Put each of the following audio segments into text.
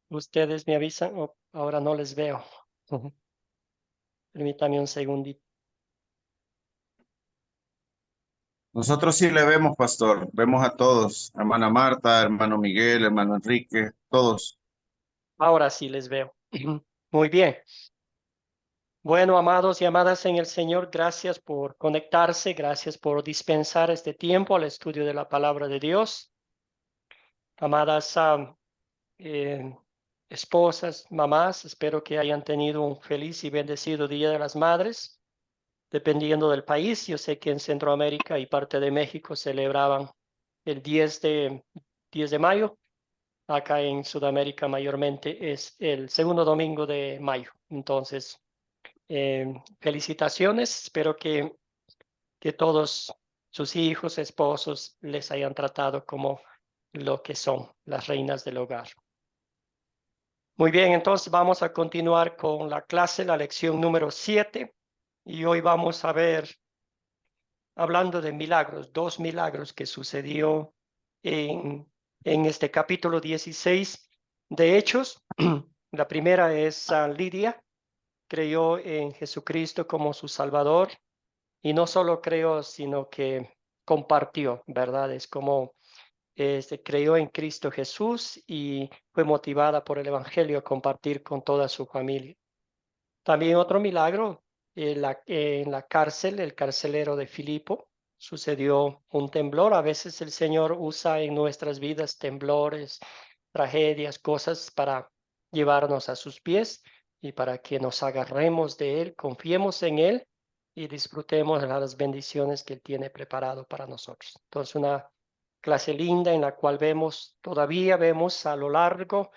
Ustedes me avisan. Oh, ahora no les veo. Permítame un segundito. Nosotros sí le vemos, pastor. Vemos a todos. Hermana Marta, hermano Miguel, hermano Enrique, todos. Ahora sí les veo. Muy bien. Bueno, amados y amadas en el Señor, gracias por conectarse, gracias por dispensar este tiempo al estudio de la palabra de Dios. Amadas eh, esposas, mamás, espero que hayan tenido un feliz y bendecido Día de las Madres, dependiendo del país. Yo sé que en Centroamérica y parte de México celebraban el 10 de mayo. Acá en Sudamérica mayormente es el segundo domingo de mayo. Entonces, felicitaciones. Espero que todos sus hijos, esposos les hayan tratado como lo que son las reinas del hogar. Muy bien, entonces vamos a continuar con la clase, la lección número 7. Y hoy vamos a ver, hablando de milagros, dos milagros que sucedió en este capítulo 16 de Hechos. La primera es Lidia, creyó en Jesucristo como su Salvador y no solo creyó, sino que compartió, ¿verdad? Es como creyó en Cristo Jesús y fue motivada por el Evangelio a compartir con toda su familia. También otro milagro, en la cárcel, el carcelero de Filipo, sucedió un temblor. A veces el Señor usa en nuestras vidas temblores, tragedias, cosas para llevarnos a sus pies y para que nos agarremos de Él, confiemos en Él y disfrutemos de las bendiciones que Él tiene preparado para nosotros. Entonces, una clase linda en la cual todavía vemos a lo largo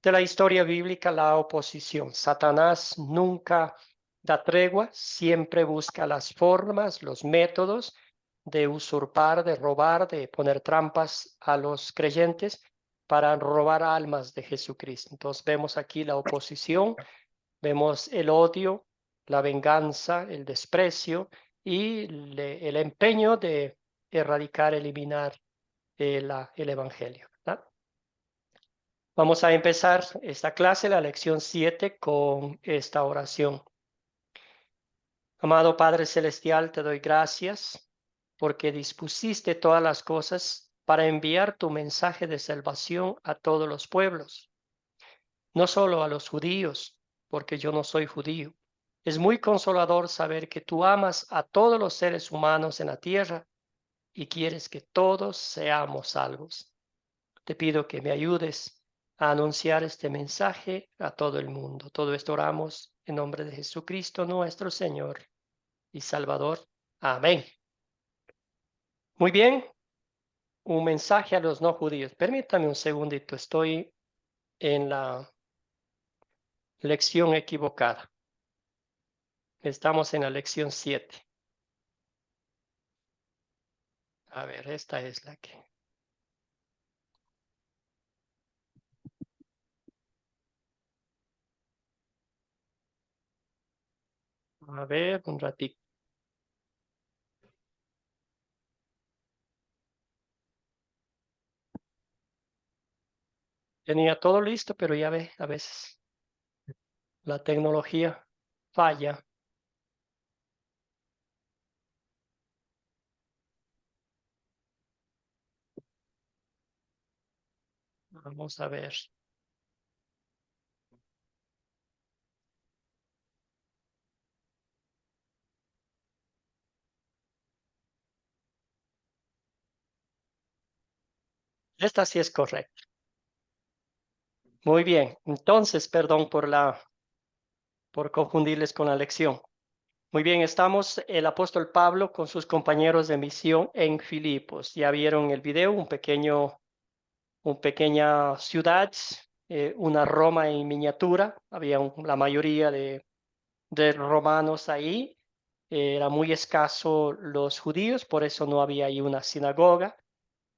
de la historia bíblica la oposición. Satanás nunca da tregua, siempre busca las formas, los métodos de usurpar, de robar, de poner trampas a los creyentes para robar almas de Jesucristo. Entonces vemos aquí la oposición, vemos el odio, la venganza, el desprecio y el empeño de erradicar, eliminar el Evangelio, ¿verdad? Vamos a empezar esta clase, la lección 7, con esta oración. Amado Padre Celestial, te doy gracias porque dispusiste todas las cosas para enviar tu mensaje de salvación a todos los pueblos, no solo a los judíos, porque yo no soy judío. Es muy consolador saber que tú amas a todos los seres humanos en la tierra y quieres que todos seamos salvos. Te pido que me ayudes a anunciar este mensaje a todo el mundo. Todo esto oramos en nombre de Jesucristo, nuestro Señor y Salvador. Amén. Muy bien, un mensaje a los no judíos. Permítame un segundito, estoy en la lección equivocada. Estamos en la lección 7. A ver, esta es la que... A ver, un ratito. Tenía todo listo, pero ya ve, a veces la tecnología falla. Vamos a ver. Esta sí es correcta. Muy bien. Entonces, perdón por confundirles con la lección. Muy bien, estamos el apóstol Pablo con sus compañeros de misión en Filipos. Ya vieron el video, una pequeña ciudad, una Roma en miniatura. Había la mayoría de romanos ahí. Era muy escaso los judíos, por eso no había ahí una sinagoga.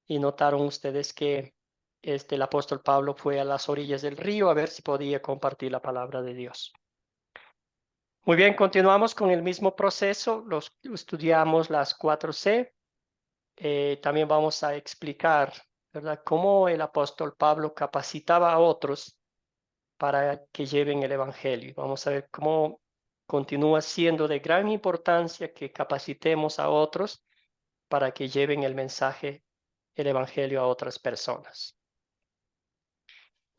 Y notaron ustedes que el apóstol Pablo fue a las orillas del río a ver si podía compartir la palabra de Dios. Muy bien, continuamos con el mismo proceso. Estudiamos las 4C. También vamos a explicar, ¿verdad?, cómo el apóstol Pablo capacitaba a otros para que lleven el Evangelio. Vamos a ver cómo continúa siendo de gran importancia que capacitemos a otros para que lleven el mensaje, el Evangelio a otras personas.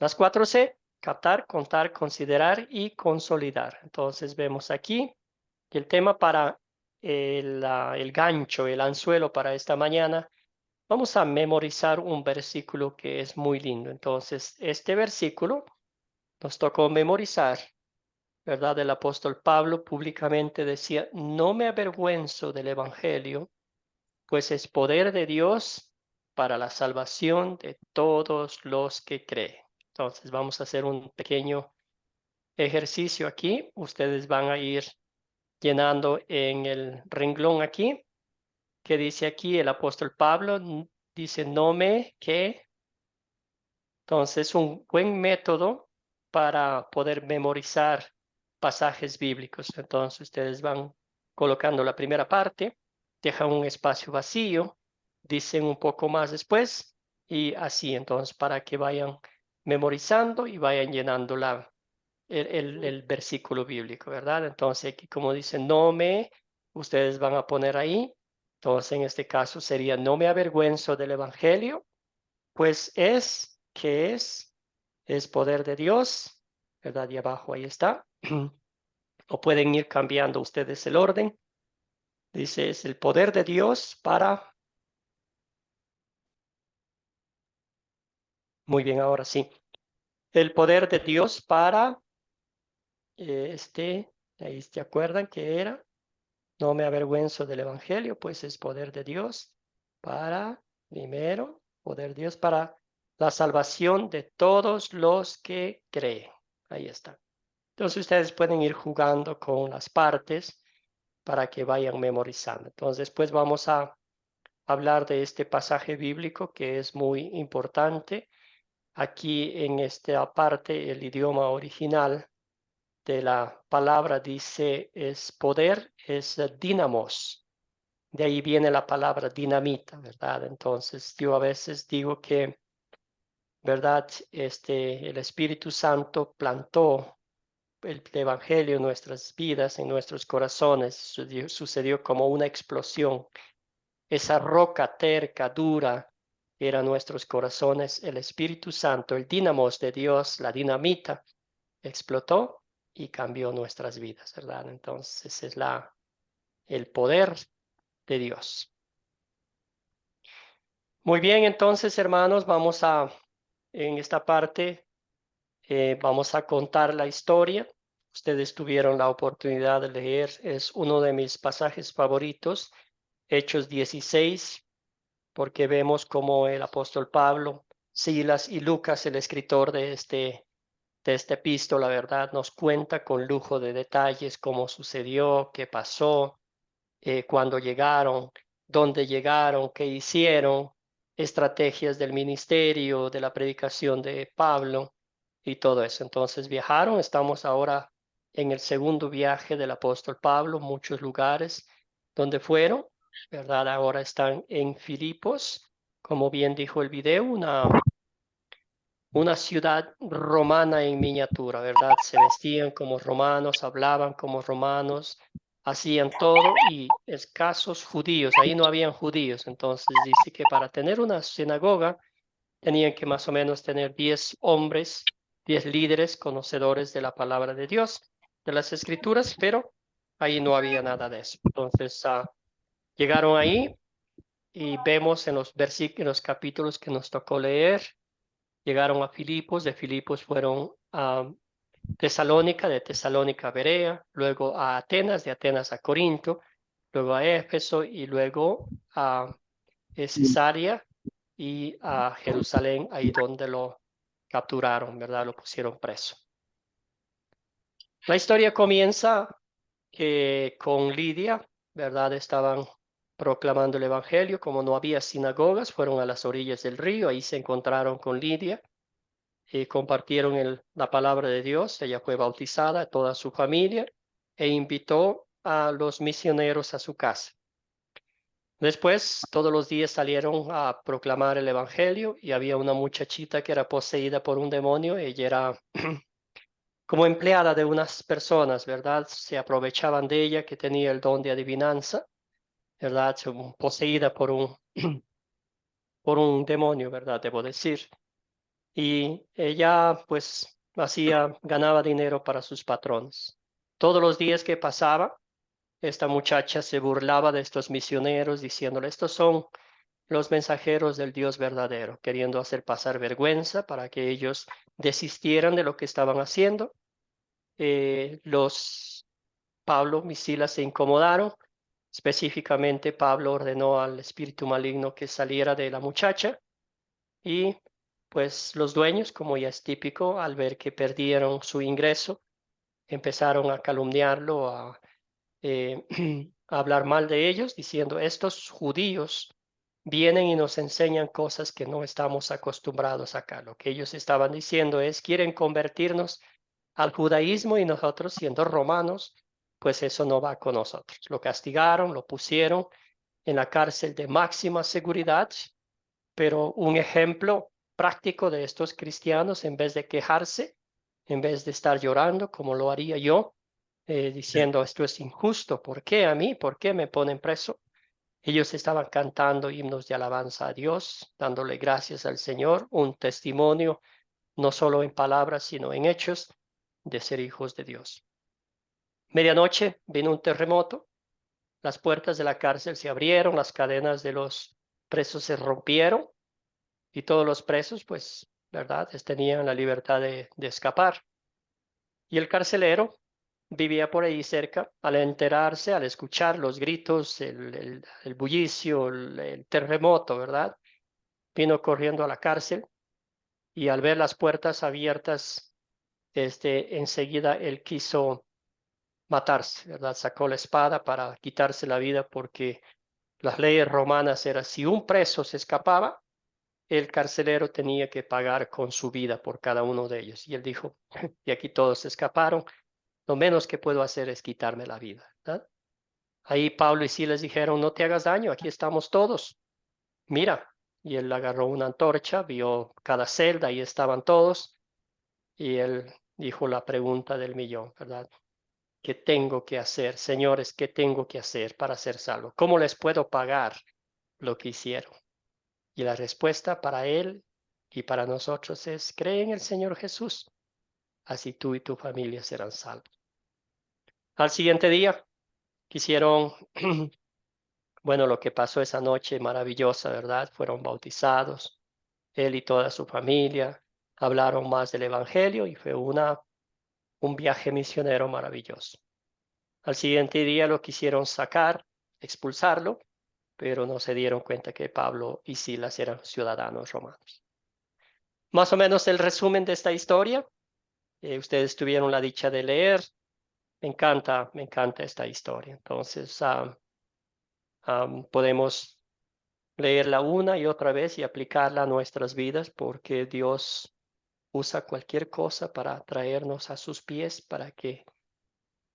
Las 4C: captar, contar, considerar y consolidar. Entonces vemos aquí que el tema para el gancho, el anzuelo para esta mañana, vamos a memorizar un versículo que es muy lindo. Entonces, este versículo nos tocó memorizar, ¿verdad? El apóstol Pablo públicamente decía: no me avergüenzo del Evangelio, pues es poder de Dios para la salvación de todos los que creen. Entonces vamos a hacer un pequeño ejercicio aquí. Ustedes van a ir llenando en el renglón aquí, que dice aquí el apóstol Pablo, dice no me que. Entonces un buen método para poder memorizar pasajes bíblicos. Entonces ustedes van colocando la primera parte, dejan un espacio vacío, dicen un poco más después y así, entonces, para que vayan memorizando y vayan llenando el versículo bíblico, ¿verdad? Entonces aquí como dice no me, ustedes van a poner ahí. Entonces en este caso sería: no me avergüenzo del Evangelio, pues es poder de Dios, ¿verdad? Y abajo ahí está. O pueden ir cambiando ustedes el orden. Dice: es el poder de Dios para... Muy bien, ahora sí. El poder de Dios para... ahí se acuerdan que era: no me avergüenzo del Evangelio, pues es poder de Dios para, primero, poder de Dios para la salvación de todos los que creen. Ahí está. Entonces ustedes pueden ir jugando con las partes para que vayan memorizando. Entonces después vamos a hablar de este pasaje bíblico que es muy importante. Aquí en esta parte el idioma original de la palabra dice es poder, es dinamos. De ahí viene la palabra dinamita, ¿verdad? Entonces yo a veces digo que, ¿verdad? El Espíritu Santo plantó el Evangelio en nuestras vidas, en nuestros corazones. Sucedió como una explosión. Esa roca terca, dura, eran nuestros corazones. El Espíritu Santo, el dínamos de Dios, la dinamita, explotó y cambió nuestras vidas, ¿verdad? Entonces ese es el poder de Dios. Muy bien, entonces, hermanos, en esta parte, vamos a contar la historia. Ustedes tuvieron la oportunidad de leer, es uno de mis pasajes favoritos, Hechos 16, porque vemos cómo el apóstol Pablo, Silas y Lucas, el escritor de esta epístola, ¿verdad? Nos cuenta con lujo de detalles cómo sucedió, qué pasó, cuándo llegaron, dónde llegaron, qué hicieron, estrategias del ministerio, de la predicación de Pablo y todo eso. Entonces viajaron, estamos ahora en el segundo viaje del apóstol Pablo, muchos lugares donde fueron, ¿verdad? Ahora están en Filipos, como bien dijo el video, una ciudad romana en miniatura, ¿verdad? Se vestían como romanos, hablaban como romanos, hacían todo, y escasos judíos, ahí no habían judíos. Entonces dice que para tener una sinagoga tenían que más o menos tener 10 hombres, 10 líderes conocedores de la palabra de Dios, de las escrituras, pero ahí no había nada de eso. Entonces llegaron ahí y vemos en los versículos, en los capítulos que nos tocó leer. Llegaron a Filipos, de Filipos fueron a Tesalónica, de Tesalónica a Berea, luego a Atenas, de Atenas a Corinto, luego a Éfeso y luego a Cesarea y a Jerusalén, ahí donde lo capturaron, ¿verdad? Lo pusieron preso. La historia comienza con Lidia, ¿verdad? Estaban proclamando el Evangelio. Como no había sinagogas, fueron a las orillas del río, ahí se encontraron con Lidia. Compartieron la palabra de Dios. Ella fue bautizada, toda su familia, e invitó a los misioneros a su casa. Después, todos los días salieron a proclamar el Evangelio y había una muchachita que era poseída por un demonio. Ella era como empleada de unas personas, ¿verdad? Se aprovechaban de ella que tenía el don de adivinanza, ¿verdad? Poseída por un demonio, ¿verdad? Debo decir. Y ella pues ganaba dinero para sus patrones. Todos los días que pasaba, esta muchacha se burlaba de estos misioneros diciéndole, estos son los mensajeros del Dios verdadero, queriendo hacer pasar vergüenza para que ellos desistieran de lo que estaban haciendo. Los Pablo y Silas se incomodaron. Específicamente, Pablo ordenó al espíritu maligno que saliera de la muchacha y pues los dueños, como ya es típico, al ver que perdieron su ingreso, empezaron a calumniarlo, eh, a hablar mal de ellos, diciendo, estos judíos vienen y nos enseñan cosas que no estamos acostumbrados acá. Lo que ellos estaban diciendo es, quieren convertirnos al judaísmo y nosotros siendo romanos, pues eso no va con nosotros. Lo castigaron, lo pusieron en la cárcel de máxima seguridad, pero un ejemplo práctico de estos cristianos, en vez de quejarse, en vez de estar llorando como lo haría yo, diciendo esto es injusto, ¿por qué a mí? ¿Por qué me ponen preso? Ellos estaban cantando himnos de alabanza a Dios, dándole gracias al Señor, un testimonio no solo en palabras, sino en hechos de ser hijos de Dios. Medianoche vino un terremoto, las puertas de la cárcel se abrieron, las cadenas de los presos se rompieron y todos los presos, pues, ¿verdad? Tenían la libertad de escapar. Y el carcelero vivía por ahí cerca. Al enterarse, al escuchar los gritos, el bullicio, el terremoto, ¿verdad? Vino corriendo a la cárcel y al ver las puertas abiertas, enseguida él quiso matarse, ¿verdad? Sacó la espada para quitarse la vida porque las leyes romanas eran si un preso se escapaba, el carcelero tenía que pagar con su vida por cada uno de ellos. Y él dijo, y aquí todos se escaparon, lo menos que puedo hacer es quitarme la vida, ¿verdad? Ahí Pablo y Silas dijeron, no te hagas daño, aquí estamos todos, mira. Y él agarró una antorcha, vio cada celda, ahí estaban todos, y él dijo la pregunta del millón, ¿verdad? ¿Qué tengo que hacer? Señores, ¿qué tengo que hacer para ser salvo? ¿Cómo les puedo pagar lo que hicieron? Y la respuesta para él y para nosotros es, cree en el Señor Jesús, así tú y tu familia serán salvos. Al siguiente día quisieron, bueno, lo que pasó esa noche maravillosa, ¿verdad? Fueron bautizados, él y toda su familia, hablaron más del Evangelio y fue un viaje misionero maravilloso. Al siguiente día lo quisieron sacar, expulsarlo, pero no se dieron cuenta que Pablo y Silas eran ciudadanos romanos. Más o menos el resumen de esta historia. Ustedes tuvieron la dicha de leer. Me encanta esta historia. Entonces, podemos leerla una y otra vez y aplicarla a nuestras vidas porque Dios usa cualquier cosa para traernos a sus pies para que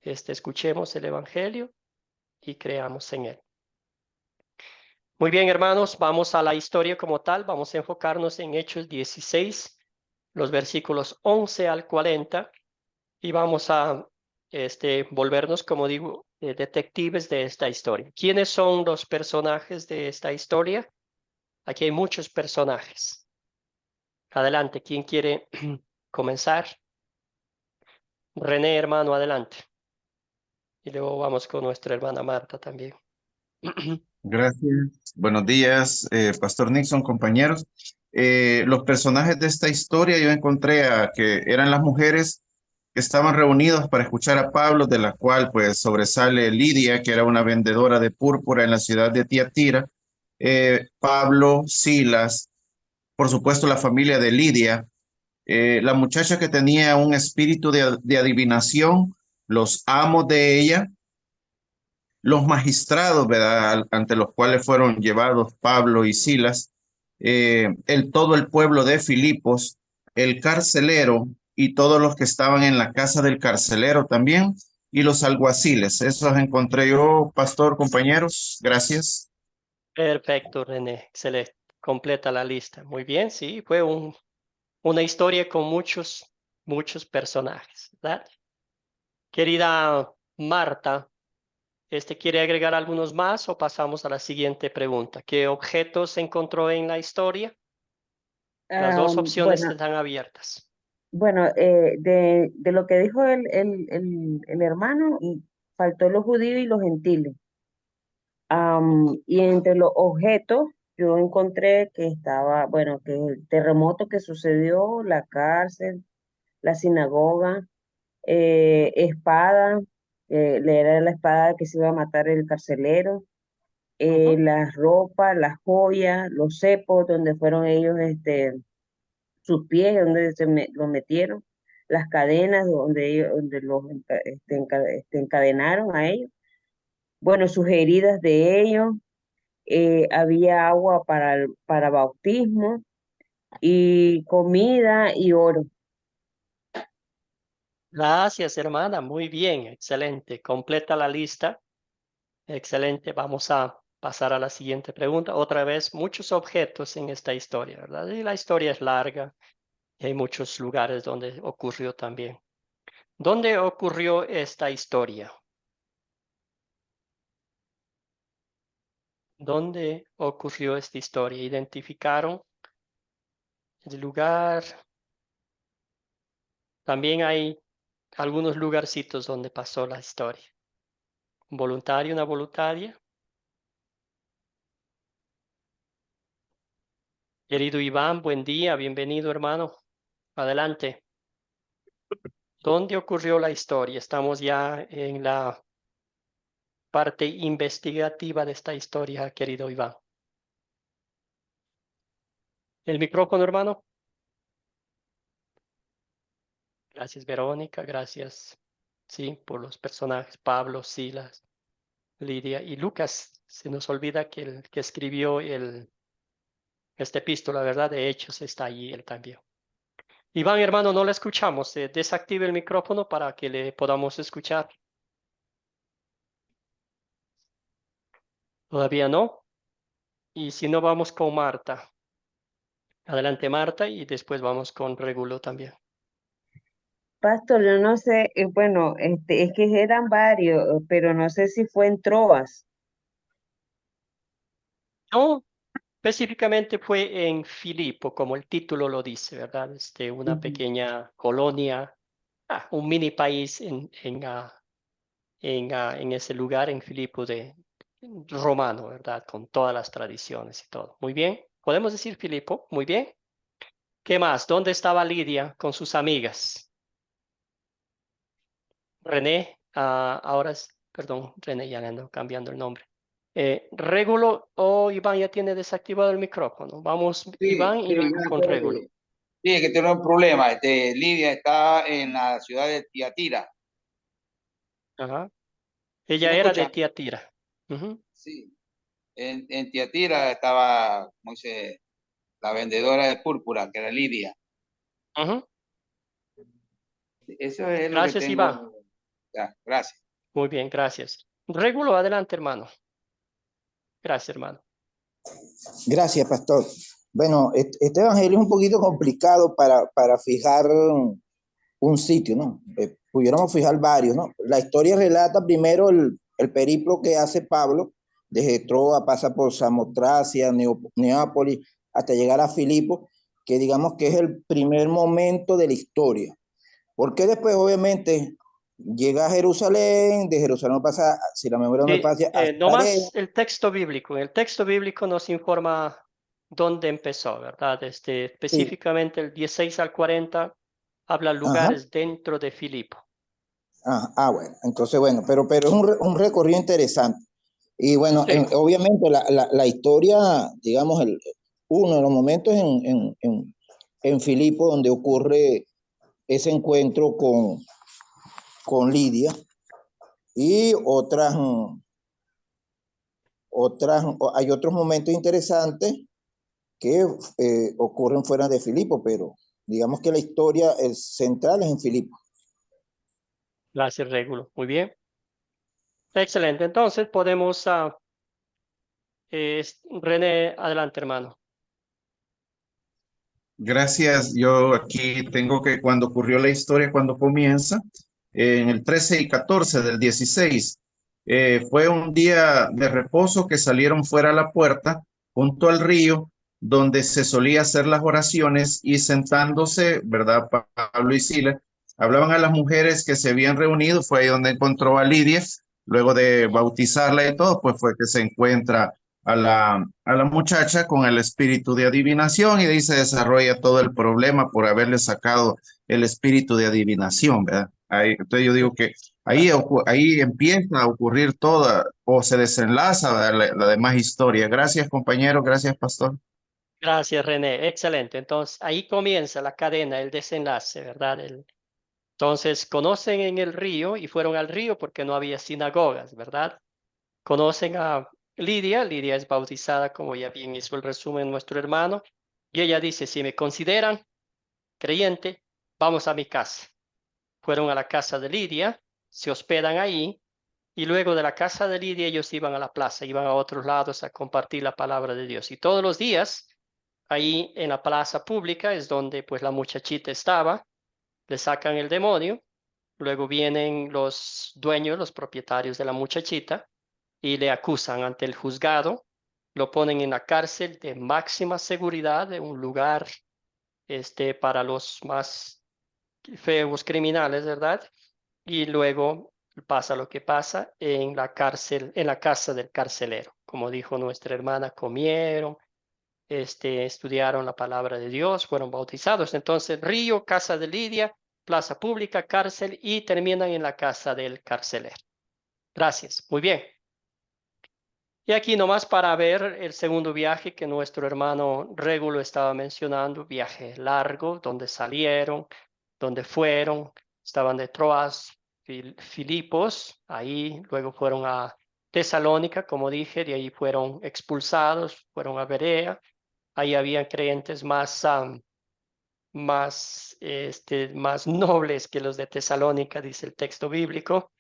escuchemos el Evangelio y creamos en él. Muy bien, hermanos, vamos a la historia como tal. Vamos a enfocarnos en Hechos 16, los versículos 11 al 40, y vamos a volvernos, como digo, detectives de esta historia. ¿Quiénes son los personajes de esta historia? Aquí hay muchos personajes. Adelante, ¿quién quiere comenzar? René, hermano, adelante. Y luego vamos con nuestra hermana Marta también. Gracias. Buenos días, Pastor Nixon, compañeros. Los personajes de esta historia yo encontré a que eran las mujeres que estaban reunidas para escuchar a Pablo, de la cual pues sobresale Lidia, que era una vendedora de púrpura en la ciudad de Tiatira. Pablo, Silas, por supuesto la familia de Lidia, la muchacha que tenía un espíritu de adivinación, los amos de ella, los magistrados, ¿verdad? Ante los cuales fueron llevados Pablo y Silas, todo el pueblo de Filipos, el carcelero y todos los que estaban en la casa del carcelero también, y los alguaciles. Esos encontré yo, pastor, compañeros. Gracias. Perfecto, René. Excelente. Completa la lista. Muy bien, sí, fue una historia con muchos muchos personajes, ¿verdad? Querida Marta, ¿quiere agregar algunos más o pasamos a la siguiente pregunta? ¿Qué objetos se encontró en la historia? Las dos opciones Bueno, están abiertas. bueno, de lo que dijo el hermano, y faltó los judíos y los gentiles. Y entre los objetos, yo encontré que estaba, bueno, que el terremoto que sucedió, la cárcel, la sinagoga, espada, le era la espada que se iba a matar el carcelero, Ujú. las ropas, las joyas, los cepos donde fueron ellos, sus pies, donde los metieron, las cadenas donde ellos, donde los encadenaron a ellos, bueno, sus heridas de ellos, había agua para bautismo y comida y oro. Gracias, hermana. Muy bien, excelente. Completa la lista. Excelente. Vamos a pasar a la siguiente pregunta. Otra vez, muchos objetos en esta historia, ¿verdad? Y la historia es larga y hay muchos lugares donde ocurrió también. ¿Dónde ocurrió esta historia? ¿Dónde ocurrió esta historia? ¿Identificaron el lugar? También hay algunos lugarcitos donde pasó la historia. ¿Un voluntario, una voluntaria? Querido Iván, buen día, bienvenido hermano. Adelante. ¿Dónde ocurrió la historia? Estamos ya en la parte investigativa de esta historia, querido Iván. El micrófono, hermano. Gracias, Verónica. Gracias, sí, por los personajes. Pablo, Silas, Lidia y Lucas. Se nos olvida que el que escribió este epístola, ¿verdad? De Hechos está allí él también. Iván, hermano, no le escuchamos. Desactive el micrófono para que le podamos escuchar. Todavía no. Y si no, vamos con Marta. Adelante, Marta, y después vamos con Regulo también. Pastor, yo no sé, bueno, es que eran varios, pero no sé si fue en Troas. No, específicamente fue en Filipo, como el título lo dice, ¿verdad? Una Ujú. pequeña colonia, un mini país en ese lugar, en Filipo de romano, ¿verdad? Con todas las tradiciones y todo. Muy bien. Podemos decir Filipo, muy bien. ¿Qué más? ¿Dónde estaba Lidia con sus amigas? René, ahora es, perdón, René, ya le ando cambiando el nombre. Régulo o Iván ya tiene desactivado el micrófono. Vamos, Sí, Iván, y sí, luego ya con Régulo. sí, es que tiene un problema. Lidia está en la ciudad de Tiatira. Ajá. ¿Sí Ella me era de escuchan? Tiatira. Ujú, Sí. En Tiatira estaba, como dice, la vendedora de púrpura, que era Lidia. ujú. Eso es lo que Gracias, Iván. tengo. Ya, gracias. Muy bien, gracias. Régulo, adelante, hermano. Gracias, hermano. Gracias, pastor. Bueno, este evangelio es un poquito complicado para fijar un sitio, ¿no? Pudiéramos fijar varios, ¿no? La historia relata primero el periplo que hace Pablo, desde Troa, pasa por Samotracia, Neápolis, hasta llegar a Filipo, que digamos que es el primer momento de la historia. Porque después, obviamente, llega a Jerusalén, de Jerusalén pasa, si la memoria no me Sí, falla, a no Tarea. más el texto bíblico. En el texto bíblico nos informa dónde empezó, ¿verdad? Sí, Específicamente el 16 al 40 habla ajá. lugares dentro de Filipo. Bueno, entonces bueno, pero es un recorrido interesante. Y bueno, Sí, obviamente la historia, digamos, uno de los momentos en Filipo donde ocurre ese encuentro con Lidia y hay otros momentos interesantes que ocurren fuera de Filipo, pero digamos que la historia central es en Filipo. gracias, Régulo. Muy bien. Excelente. Entonces podemos, René, adelante, hermano. Gracias. Yo aquí tengo que cuando ocurrió la historia, cuando comienza, en el 13 y 14 del 16, fue un día de reposo que salieron fuera a la puerta, junto al río, donde se solía hacer las oraciones y sentándose, ¿verdad? Pablo y Sila, hablaban a las mujeres que se habían reunido, fue ahí donde encontró a Lidia, luego de bautizarla y todo, pues fue que se encuentra a la muchacha con el espíritu de adivinación y de ahí se desarrolla todo el problema por haberle sacado el espíritu de adivinación, ¿verdad? Ahí, entonces yo digo que ahí empieza a ocurrir toda o se desenlaza, ¿verdad? La demás historia. Gracias, compañero. Gracias, pastor. Gracias, René. Excelente. Entonces, ahí comienza la cadena, el desenlace, ¿verdad? Entonces, conocen en el río y fueron al río porque no había sinagogas, ¿verdad? Conocen a Lidia. Lidia es bautizada, como ya bien hizo el resumen nuestro hermano. Y ella dice, si me consideran creyente, vamos a mi casa. Fueron a la casa de Lidia, se hospedan ahí. Y luego de la casa de Lidia ellos iban a la plaza, iban a otros lados a compartir la palabra de Dios. Y todos los días, ahí en la plaza pública es donde pues la muchachita estaba, le sacan el demonio, luego vienen los dueños, los propietarios de la muchachita y le acusan ante el juzgado, lo ponen en la cárcel de máxima seguridad, de un lugar para los más feos criminales, ¿verdad? Y luego pasa lo que pasa en la cárcel, en la casa del carcelero. Como dijo nuestra hermana, comieron, estudiaron la palabra de Dios, fueron bautizados. Entonces, río, casa de Lidia, plaza pública, cárcel y terminan en la casa del carcelero. Gracias. Muy bien. Y aquí nomás para ver el segundo viaje que nuestro hermano Régulo estaba mencionando, viaje largo, donde salieron, donde fueron, estaban de Troas, Filipos, ahí luego fueron a Tesalónica, como dije, de ahí fueron expulsados, fueron a Berea, ahí habían creyentes más nobles que los de Tesalónica, dice el texto bíblico.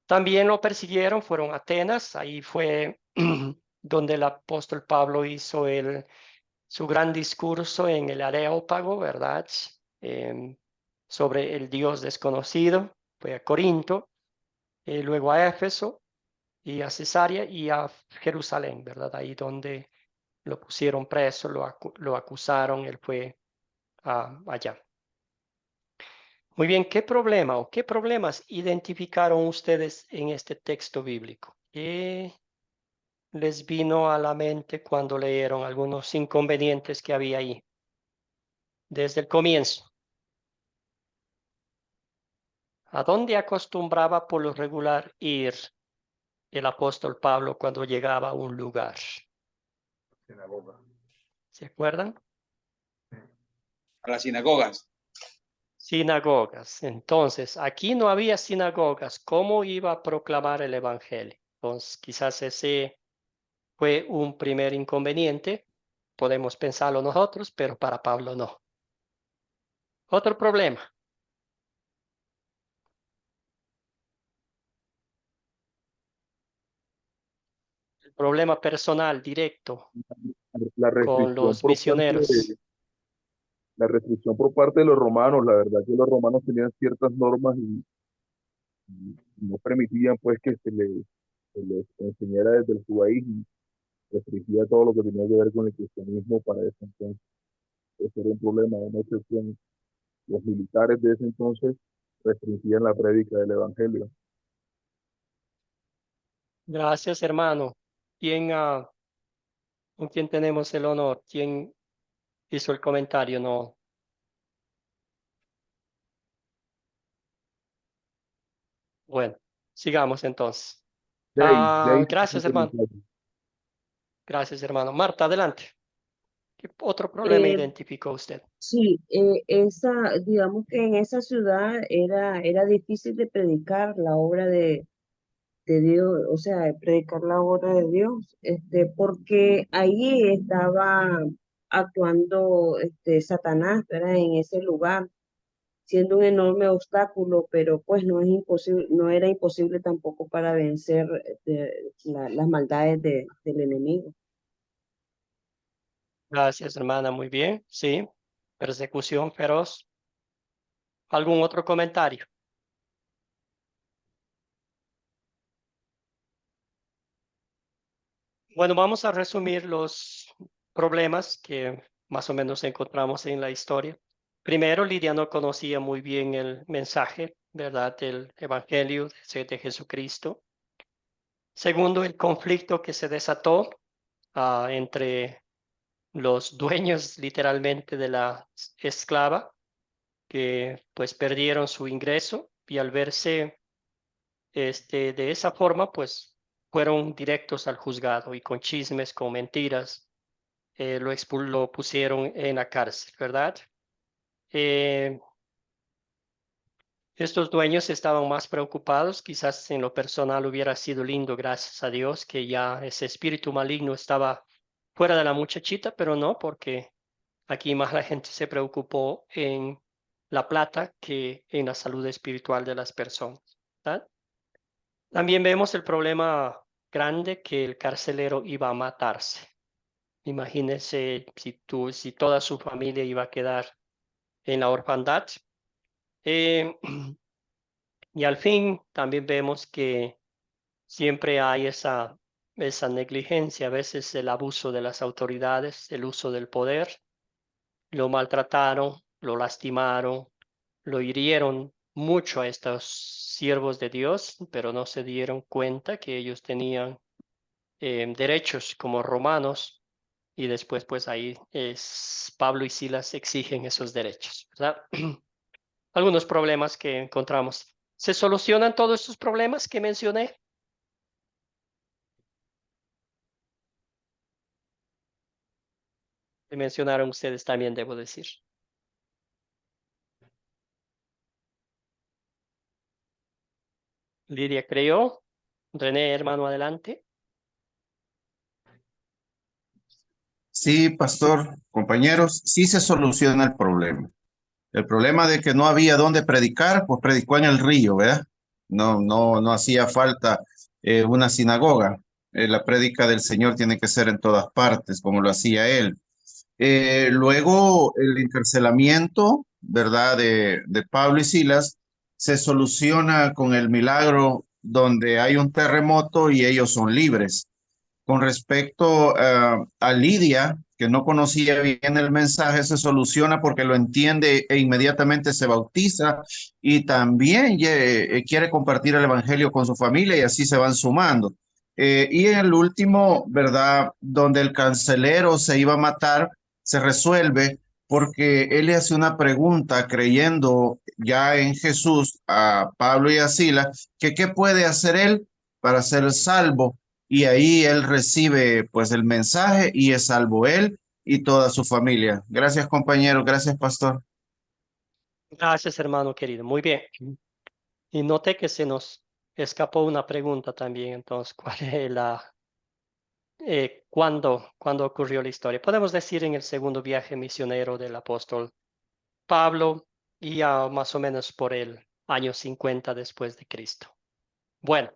También lo persiguieron, fueron a Atenas, ahí fue donde el apóstol Pablo hizo su gran discurso en el Areópago, ¿verdad? Sobre el Dios desconocido, fue a Corinto, luego a Éfeso y a Cesarea y a Jerusalén, ¿verdad? Ahí donde lo pusieron preso, lo acusaron, él fue allá. Muy bien, ¿qué problema o qué problemas identificaron ustedes en este texto bíblico? ¿Qué les vino a la mente cuando leyeron algunos inconvenientes que había ahí desde el comienzo? ¿A dónde acostumbraba por lo regular ir el apóstol Pablo cuando llegaba a un lugar? ¿Se acuerdan? A las sinagogas. Sinagogas. Entonces, aquí no había sinagogas. ¿Cómo iba a proclamar el evangelio? Entonces, quizás ese fue un primer inconveniente. Podemos pensarlo nosotros, pero para Pablo no. Otro problema. El problema personal directo La con restricción los por parte misioneros. la restricción por parte de los romanos, la verdad que los romanos tenían ciertas normas y no permitían pues que se les enseñara desde el judaísmo, restringía todo lo que tenía que ver con el cristianismo para ese entonces. Ese era un problema, una excepción. Los militares de ese entonces restringían la prédica del evangelio. Gracias, hermano. ¿Con quién tenemos el honor? ¿Quién hizo el comentario? No. Bueno, sigamos entonces. De ahí Gracias, hermano. Gracias, hermano. Marta, adelante. ¿Qué otro problema Eh, identificó usted? sí, digamos que en esa ciudad era difícil de predicar la obra de Dios, o sea, de predicar la obra de Dios, porque allí estaba actuando Satanás, ¿verdad? En ese lugar, siendo un enorme obstáculo, pero pues no es imposible, no era imposible tampoco para vencer las maldades del enemigo. Gracias, hermana. Muy bien. Sí. persecución feroz. ¿Algún otro comentario? Bueno, vamos a resumir los problemas que más o menos encontramos en la historia. Primero, Lidia no conocía muy bien el mensaje, ¿verdad?, del Evangelio de Jesucristo. Segundo, el conflicto que se desató entre los dueños literalmente de la esclava, que pues perdieron su ingreso y al verse de esa forma, pues fueron directos al juzgado y con chismes, con mentiras, lo pusieron en la cárcel, ¿verdad? Estos dueños estaban más preocupados, quizás en lo personal hubiera sido lindo, gracias a Dios, que ya ese espíritu maligno estaba fuera de la muchachita, pero no, porque aquí más la gente se preocupó en la plata que en la salud espiritual de las personas, ¿verdad? También vemos el problema grande que el carcelero iba a matarse. Imagínense si toda su familia iba a quedar en la orfandad. Y al fin también vemos que siempre hay esa negligencia, a veces el abuso de las autoridades, el uso del poder. Lo maltrataron, lo lastimaron, lo hirieron mucho a estos siervos de Dios, pero no se dieron cuenta que ellos tenían derechos como romanos y después pues ahí Pablo y Silas exigen esos derechos, ¿verdad? Algunos problemas que encontramos. ¿Se solucionan todos estos problemas que mencioné? Que mencionaron ustedes también, debo decir. Lidia creyó. René, hermano, adelante. Sí, pastor, compañeros, sí se soluciona el problema. El problema de que no había dónde predicar, pues predicó en el río, ¿verdad? No hacía falta una sinagoga. La prédica del Señor tiene que ser en todas partes, como lo hacía él. Luego el encarcelamiento, ¿verdad? De Pablo y Silas se soluciona con el milagro donde hay un terremoto y ellos son libres. Con respecto a Lidia, que no conocía bien el mensaje, se soluciona porque lo entiende e inmediatamente se bautiza y también quiere compartir el evangelio con su familia y así se van sumando. Y en el último, ¿verdad? Donde el carcelero se iba a matar, se resuelve porque él le hace una pregunta creyendo ya en Jesús a Pablo y a Silas, que qué puede hacer él para ser salvo. Y ahí él recibe pues el mensaje y es salvo él y toda su familia. Gracias, compañero. Gracias, pastor. Gracias, hermano querido. Muy bien. Y noté que se nos escapó una pregunta también. Entonces, ¿cuál es cuándo ocurrió la historia? Podemos decir en el segundo viaje misionero del apóstol Pablo y ya más o menos por el año 50 después de Cristo. Bueno,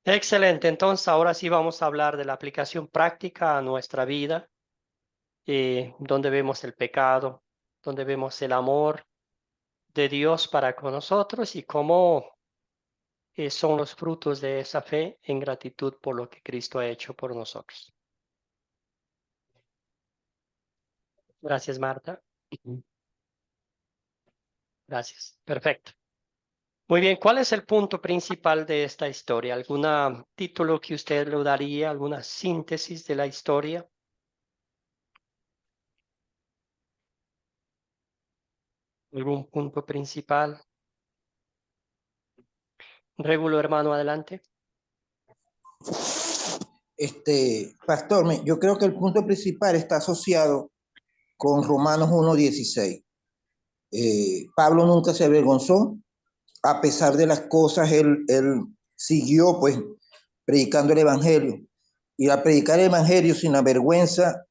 excelente. Entonces, ahora sí vamos a hablar de la aplicación práctica a nuestra vida, donde vemos el pecado, donde vemos el amor de Dios para con nosotros y cómo son los frutos de esa fe en gratitud por lo que Cristo ha hecho por nosotros. Gracias, Marta. Gracias. Perfecto. Muy bien, ¿cuál es el punto principal de esta historia? ¿Algún título que usted le daría? ¿Alguna síntesis de la historia? ¿Algún punto principal? Régulo, hermano, adelante. Pastor, yo creo que el punto principal está asociado con Romanos 1:16. Pablo nunca se avergonzó, a pesar de las cosas, él siguió pues predicando el evangelio. Y al predicar el evangelio sin la vergüenza,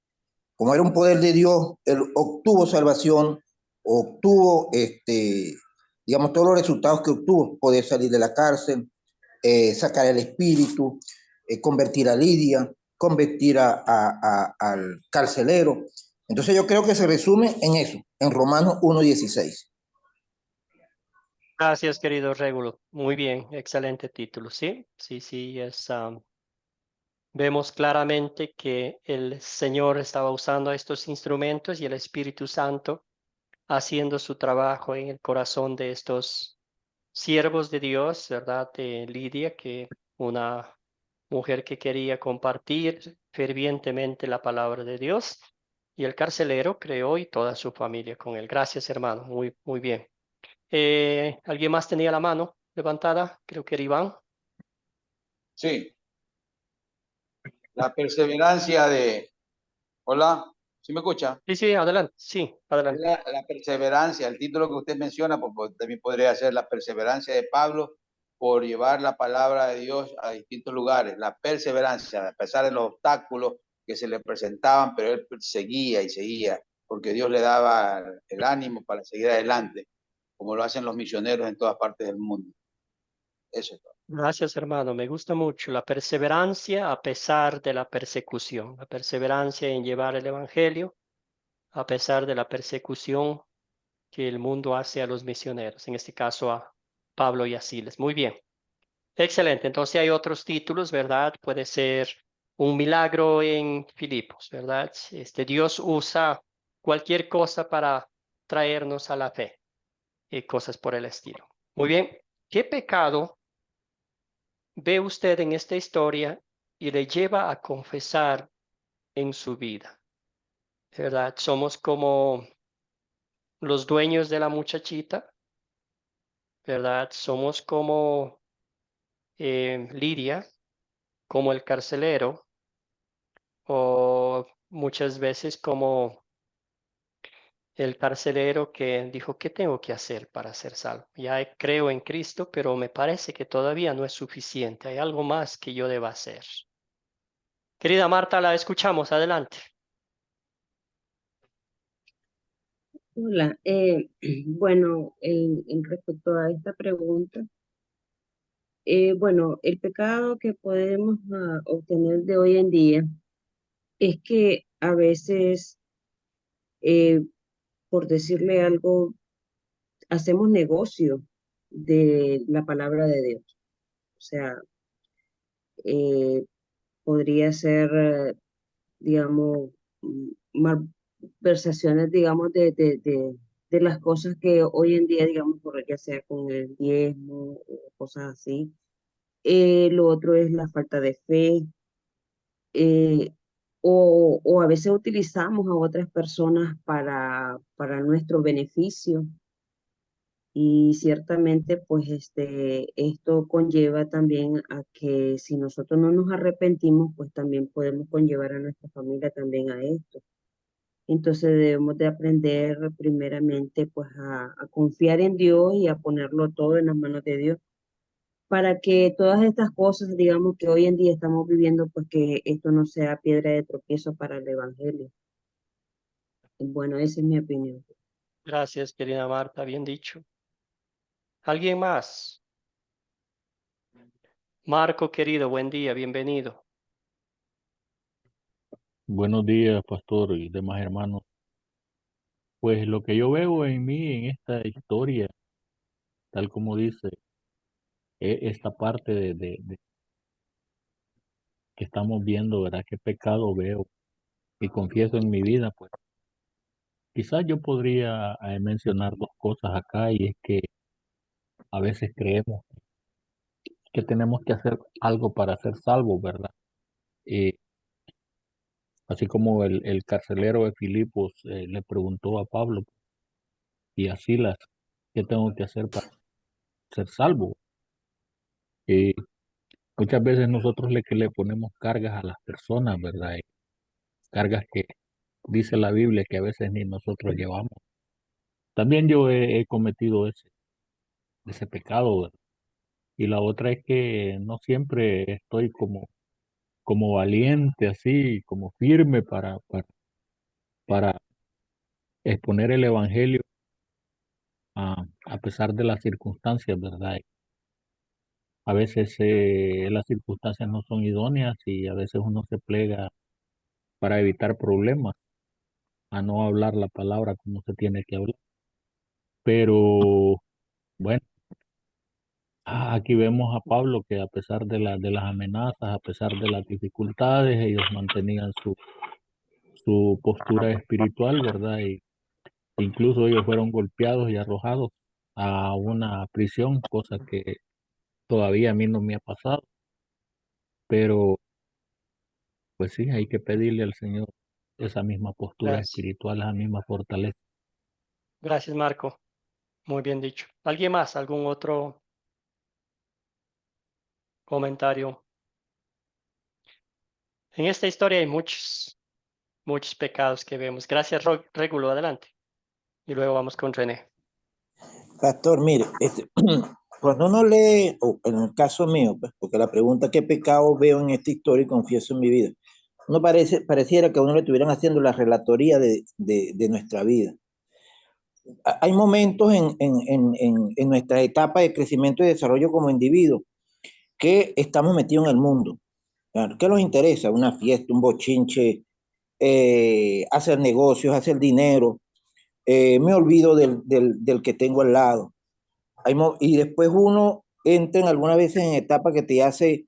como era un poder de Dios, él obtuvo salvación, obtuvo, digamos, todos los resultados que obtuvo, poder salir de la cárcel, sacar el espíritu, convertir a Lidia, convertir al carcelero. Entonces yo creo que se resume en eso, en Romanos 1:16. Gracias, querido Régulo. Muy bien, excelente título. Sí, sí, sí, vemos claramente que el Señor estaba usando estos instrumentos y el Espíritu Santo haciendo su trabajo en el corazón de estos siervos de Dios, ¿verdad? De Lidia, que una mujer que quería compartir fervientemente la palabra de Dios, y el carcelero creó y toda su familia con él. Gracias, hermano. Muy, muy bien. ¿Alguien más tenía la mano levantada? Creo que era Iván. Sí, la perseverancia de... Hola, ¿sí me escucha? Sí, sí, adelante. Sí, Es adelante. la perseverancia, el título que usted menciona, pues, también podría ser la perseverancia de Pablo por llevar la palabra de Dios a distintos lugares, la perseverancia, a pesar de los obstáculos que se le presentaban, pero él seguía y seguía, porque Dios le daba el ánimo para seguir adelante, como lo hacen los misioneros en todas partes del mundo. Eso es todo. Gracias, hermano. Me gusta mucho la perseverancia a pesar de la persecución, la perseverancia en llevar el Evangelio a pesar de la persecución que el mundo hace a los misioneros, en este caso a Pablo y a Silas. Muy bien, excelente. Entonces hay otros títulos, ¿verdad? Puede ser un milagro en Filipos, ¿verdad? Dios usa cualquier cosa para traernos a la fe y cosas por el estilo. Muy bien, ¿qué pecado ve usted en esta historia y le lleva a confesar en su vida? ¿Verdad? Somos como los dueños de la muchachita, ¿verdad? Somos como Lidia, como el carcelero, o muchas veces como el carcelero que dijo, ¿qué tengo que hacer para ser salvo? Ya creo en Cristo, pero me parece que todavía no es suficiente. Hay algo más que yo deba hacer. Querida Marta, la escuchamos. Adelante. Hola, bueno, en respecto a esta pregunta, bueno, el pecado que podemos obtener de hoy en día es que a veces, eh, por decirle algo, hacemos negocio de la palabra de Dios. O sea, eh, podría ser, digamos, malversaciones, digamos, de las cosas que hoy en día, digamos, por ya sea con el diezmo o cosas así. Lo otro es la falta de fe, eh, o a veces utilizamos a otras personas para nuestro beneficio. Y ciertamente, pues esto conlleva también a que si nosotros no nos arrepentimos, pues también podemos conllevar a nuestra familia también a esto. Entonces debemos de aprender primeramente pues a confiar en Dios y a ponerlo todo en las manos de Dios para que todas estas cosas, digamos que hoy en día estamos viviendo, pues que esto no sea piedra de tropiezo para el Evangelio. Bueno, esa es mi opinión. Gracias, querida Marta. Bien dicho. ¿Alguien más? Marco, querido, buen día. Bienvenido. Buenos días, pastor y demás hermanos. Pues lo que yo veo en mí, en esta historia, tal como dice, esta parte de que estamos viendo, ¿verdad? ¿Qué pecado veo y confieso en mi vida? Pues quizás yo podría mencionar dos cosas acá y es que a veces creemos que tenemos que hacer algo para ser salvos, ¿verdad? Eh, Así como el carcelero de Filipos le preguntó a Pablo y a Silas, ¿qué tengo que hacer para ser salvo? Eh, Muchas veces nosotros que le ponemos cargas a las personas, ¿verdad? Y cargas que dice la Biblia que a veces ni nosotros llevamos. También yo he cometido ese pecado, ¿verdad? Y la otra es que no siempre estoy como valiente, así, como firme para exponer el Evangelio a pesar de las circunstancias, ¿verdad? A veces las circunstancias no son idóneas y a veces uno se plega para evitar problemas. a no hablar la palabra como se tiene que hablar. Pero bueno, aquí vemos a Pablo que a pesar de las amenazas, a pesar de las dificultades, ellos mantenían su postura espiritual, ¿verdad? Y incluso ellos fueron golpeados y arrojados a una prisión, cosa que todavía a mí no me ha pasado, pero pues sí, hay que pedirle al Señor esa misma postura Gracias. espiritual, esa misma fortaleza. Gracias, Marco. Muy bien dicho. ¿Alguien más? ¿Algún otro comentario? En esta historia hay muchos pecados que vemos. Gracias, Régulo. Adelante. Y luego vamos con René. Pastor, mire, cuando uno lee, o en el caso mío, pues, porque la pregunta qué pecado veo en esta historia y confieso en mi vida, uno pareciera que a uno le estuvieran haciendo la relatoría de nuestra vida. Hay momentos en nuestra etapa de crecimiento y desarrollo como individuo que estamos metidos en el mundo. Claro, ¿qué nos interesa? Una fiesta, un bochinche, hacer negocios, hacer dinero. Me olvido del que tengo al lado. Y después uno entra en algunas veces en etapa que te hace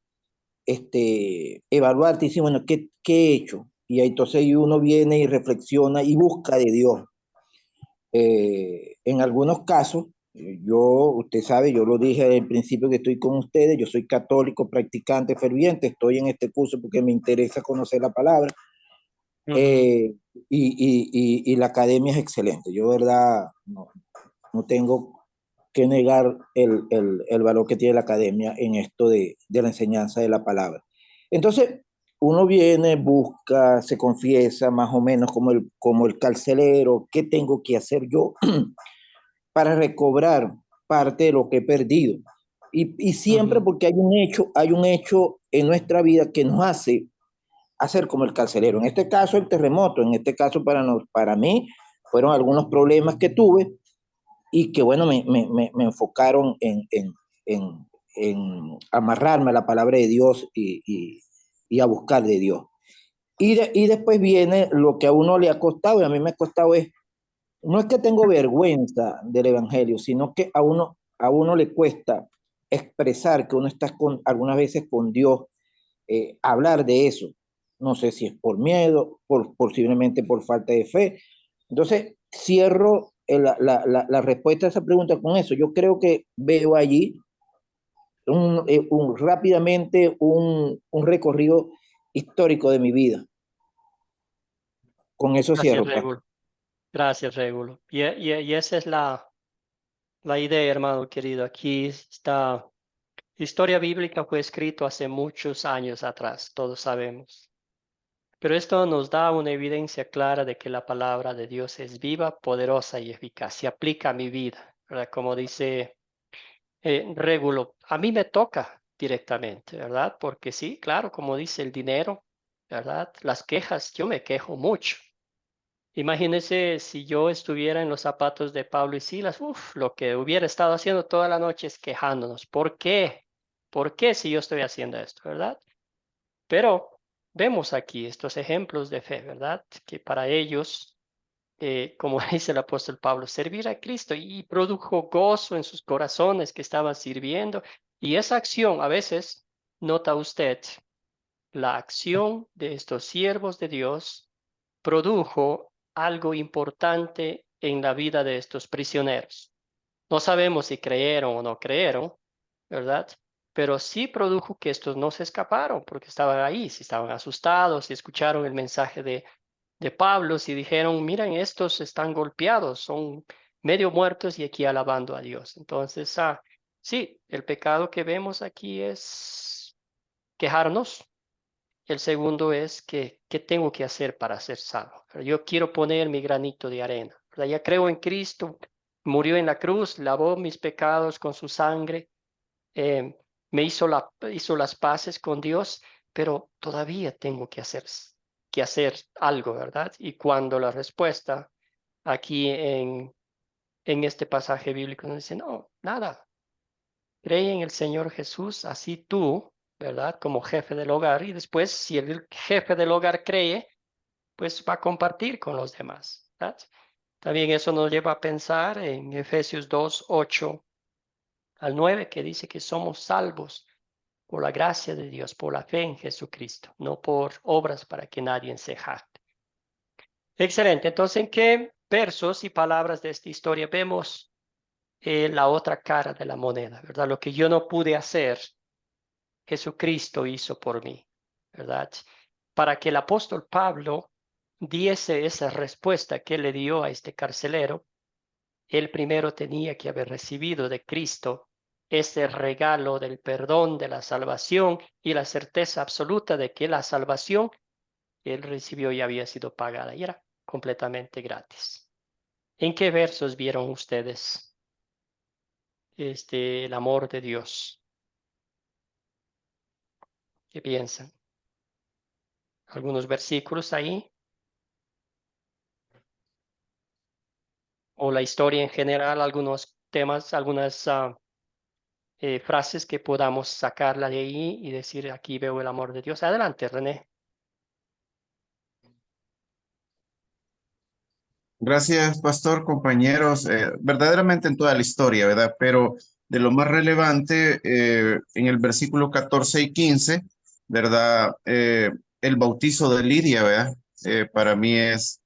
evaluarte y dice, bueno, ¿qué he hecho? Y ahí entonces uno viene y reflexiona y busca de Dios. En algunos casos, usted sabe, yo lo dije al principio que estoy con ustedes, yo soy católico, practicante, ferviente, estoy en este curso porque me interesa conocer la palabra, y la academia es excelente. Yo, verdad, no tengo que negar el valor que tiene la academia en esto de la enseñanza de la palabra. Entonces, uno viene, busca, se confiesa más o menos como el carcelero, ¿qué tengo que hacer yo para recobrar parte de lo que he perdido? Y siempre porque hay un hecho en nuestra vida que nos hace hacer como el carcelero. En este caso, el terremoto. En este caso, para mí, fueron algunos problemas que tuve y que, bueno, me enfocaron en amarrarme a la palabra de Dios y a buscar de Dios. Y después viene lo que a uno le ha costado, y a mí me ha costado no es que tengo vergüenza del Evangelio, sino que a uno le cuesta expresar que uno está algunas veces con Dios, hablar de eso. No sé si es por miedo, posiblemente por falta de fe. Entonces, cierro la respuesta a esa pregunta con eso. Yo creo que veo allí rápidamente un recorrido histórico de mi vida. Con eso Gracias, cierro, Pastor. Régulo. Gracias, Régulo. Y esa es la idea, hermano querido. Aquí está. Historia bíblica fue escrito hace muchos años atrás, todos sabemos. Pero esto nos da una evidencia clara de que la palabra de Dios es viva, poderosa y eficaz. Se aplica a mi vida, ¿verdad? Como dice Régulo, a mí me toca directamente, ¿verdad? Porque sí, claro, como dice el dinero, ¿verdad? Las quejas, yo me quejo mucho. Imagínense si yo estuviera en los zapatos de Pablo y Silas, lo que hubiera estado haciendo toda la noche es quejándonos. ¿Por qué? ¿Por qué si yo estoy haciendo esto, verdad? Pero vemos aquí estos ejemplos de fe, ¿verdad? Que para ellos, como dice el apóstol Pablo, servir a Cristo y produjo gozo en sus corazones que estaban sirviendo. Y esa acción, a veces, nota usted, la acción de estos siervos de Dios produjo algo importante en la vida de estos prisioneros. No sabemos si creyeron o no creyeron, ¿verdad? Pero sí produjo que estos no se escaparon porque estaban ahí, si estaban asustados, si escucharon el mensaje de Pablo, si dijeron, miren, estos están golpeados, son medio muertos y aquí alabando a Dios. Entonces, sí, el pecado que vemos aquí es quejarnos. El segundo es que, ¿qué tengo que hacer para ser salvo? Pero yo quiero poner mi granito de arena, ¿verdad? Ya creo en Cristo, murió en la cruz, lavó mis pecados con su sangre, eh, me hizo las paces con Dios, pero todavía tengo que hacer algo, ¿verdad? Y cuando la respuesta aquí en este pasaje bíblico nos dice, no, nada, cree en el Señor Jesús, así tú, ¿verdad? Como jefe del hogar. Y después, si el jefe del hogar cree, pues va a compartir con los demás, ¿verdad? También eso nos lleva a pensar en Efesios 2, 8 al 9, que dice que somos salvos por la gracia de Dios, por la fe en Jesucristo, no por obras para que nadie se jacte. Excelente. Entonces, ¿en qué versos y palabras de esta historia vemos la otra cara de la moneda, ¿verdad? Lo que yo no pude hacer, Jesucristo hizo por mí, ¿verdad? Para que el apóstol Pablo diese esa respuesta que le dio a este carcelero, él primero tenía que haber recibido de Cristo ese regalo del perdón, de la salvación y la certeza absoluta de que la salvación que él recibió ya había sido pagada y era completamente gratis. ¿En qué versos vieron ustedes el amor de Dios? ¿Qué piensan? ¿Algunos versículos ahí? ¿O la historia en general? ¿Algunos temas, algunas frases que podamos sacarla de ahí y decir, aquí veo el amor de Dios? Adelante, René. Gracias, pastor, compañeros. Verdaderamente en toda la historia, ¿verdad? Pero de lo más relevante, en el versículo 14 y 15, ¿verdad? El bautizo de Lidia, ¿verdad? Para mí es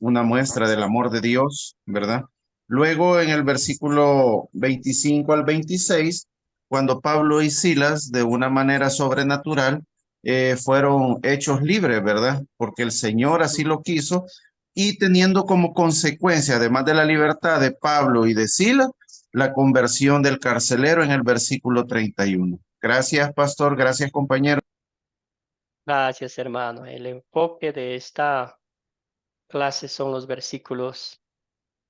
una muestra del amor de Dios, ¿verdad? Luego en el versículo 25 al 26, cuando Pablo y Silas, de una manera sobrenatural, fueron hechos libres, ¿verdad? Porque el Señor así lo quiso y teniendo como consecuencia, además de la libertad de Pablo y de Silas, la conversión del carcelero en el versículo 31. Gracias, pastor. Gracias, compañero. Gracias, hermano. El enfoque de esta clase son los versículos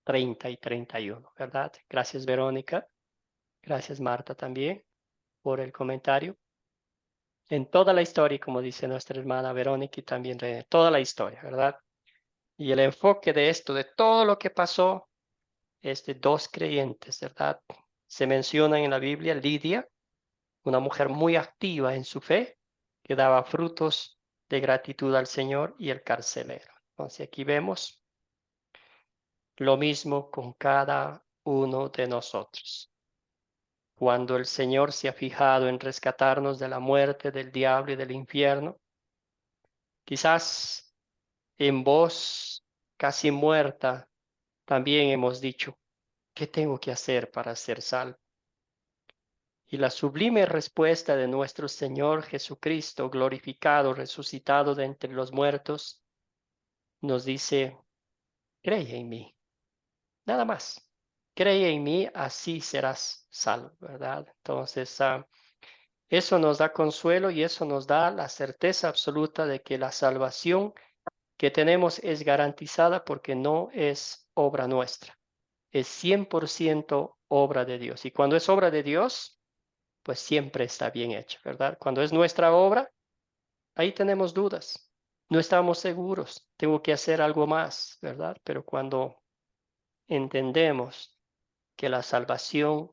30 y 31, ¿verdad? Gracias, Verónica. Gracias, Marta, también por el comentario. En toda la historia, como dice nuestra hermana Verónica y también René, toda la historia, ¿verdad? Y el enfoque de esto, de todo lo que pasó, es de dos creyentes, ¿verdad? Se menciona en la Biblia Lidia, una mujer muy activa en su fe, que daba frutos de gratitud al Señor, y el carcelero. Entonces aquí vemos lo mismo con cada uno de nosotros. Cuando el Señor se ha fijado en rescatarnos de la muerte, del diablo y del infierno, quizás en voz casi muerta también hemos dicho, ¿qué tengo que hacer para ser salvo? Y la sublime respuesta de nuestro Señor Jesucristo, glorificado, resucitado de entre los muertos, nos dice, cree en mí, nada más. Cree en mí, así serás salvo, ¿verdad? Entonces, eso nos da consuelo y eso nos da la certeza absoluta de que la salvación que tenemos es garantizada porque no es obra nuestra, es 100% obra de Dios. Y cuando es obra de Dios, pues siempre está bien hecho, ¿verdad? Cuando es nuestra obra, ahí tenemos dudas, no estamos seguros, tengo que hacer algo más, ¿verdad? Pero cuando entendemos que la salvación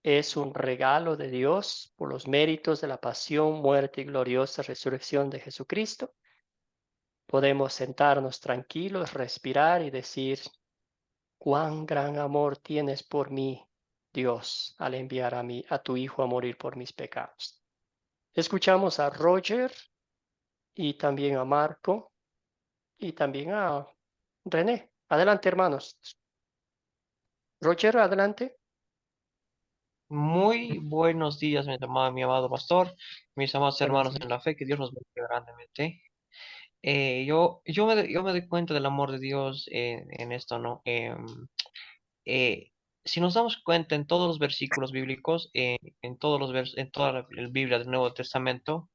es un regalo de Dios por los méritos de la pasión, muerte y gloriosa resurrección de Jesucristo, podemos sentarnos tranquilos, respirar y decir, cuán gran amor tienes por mí, Dios, al enviar a tu Hijo a morir por mis pecados. Escuchamos a Roger y también a Marco y también a René. Adelante, hermanos. Roger, adelante. Muy buenos días, mi amado pastor, mis amados Buenos hermanos días. en la fe, que Dios nos bendiga grandemente. Yo me doy cuenta del amor de Dios en esto, ¿no? Eh, si nos damos cuenta en todos los versículos bíblicos, en todos en toda la Biblia del Nuevo Testamento,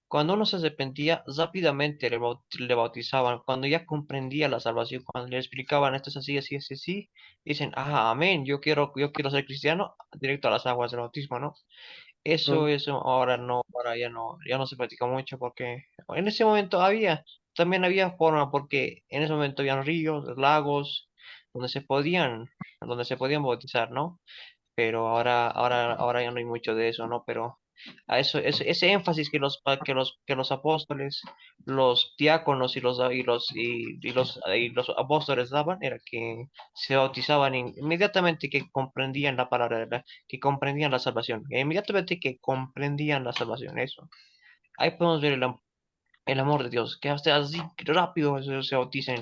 cuando uno se arrepentía, rápidamente le bautizaban. Cuando ya comprendía la salvación, cuando le explicaban esto es así, así, así, así, dicen, ah, amén, yo quiero ser cristiano, directo a las aguas del bautismo, ¿no? Eso ahora no, ahora ya no se practica mucho porque en ese momento también había forma, porque en ese momento habían ríos, lagos, donde se podían bautizar, ¿no? Pero ahora ya no hay mucho de eso, ¿no? Pero A eso, ese énfasis que los apóstoles, los diáconos y los apóstoles daban era que se bautizaban inmediatamente que comprendían la palabra, que comprendían la salvación, inmediatamente que comprendían la salvación, eso. Ahí podemos ver el amor de Dios, que hasta así rápido se bauticen,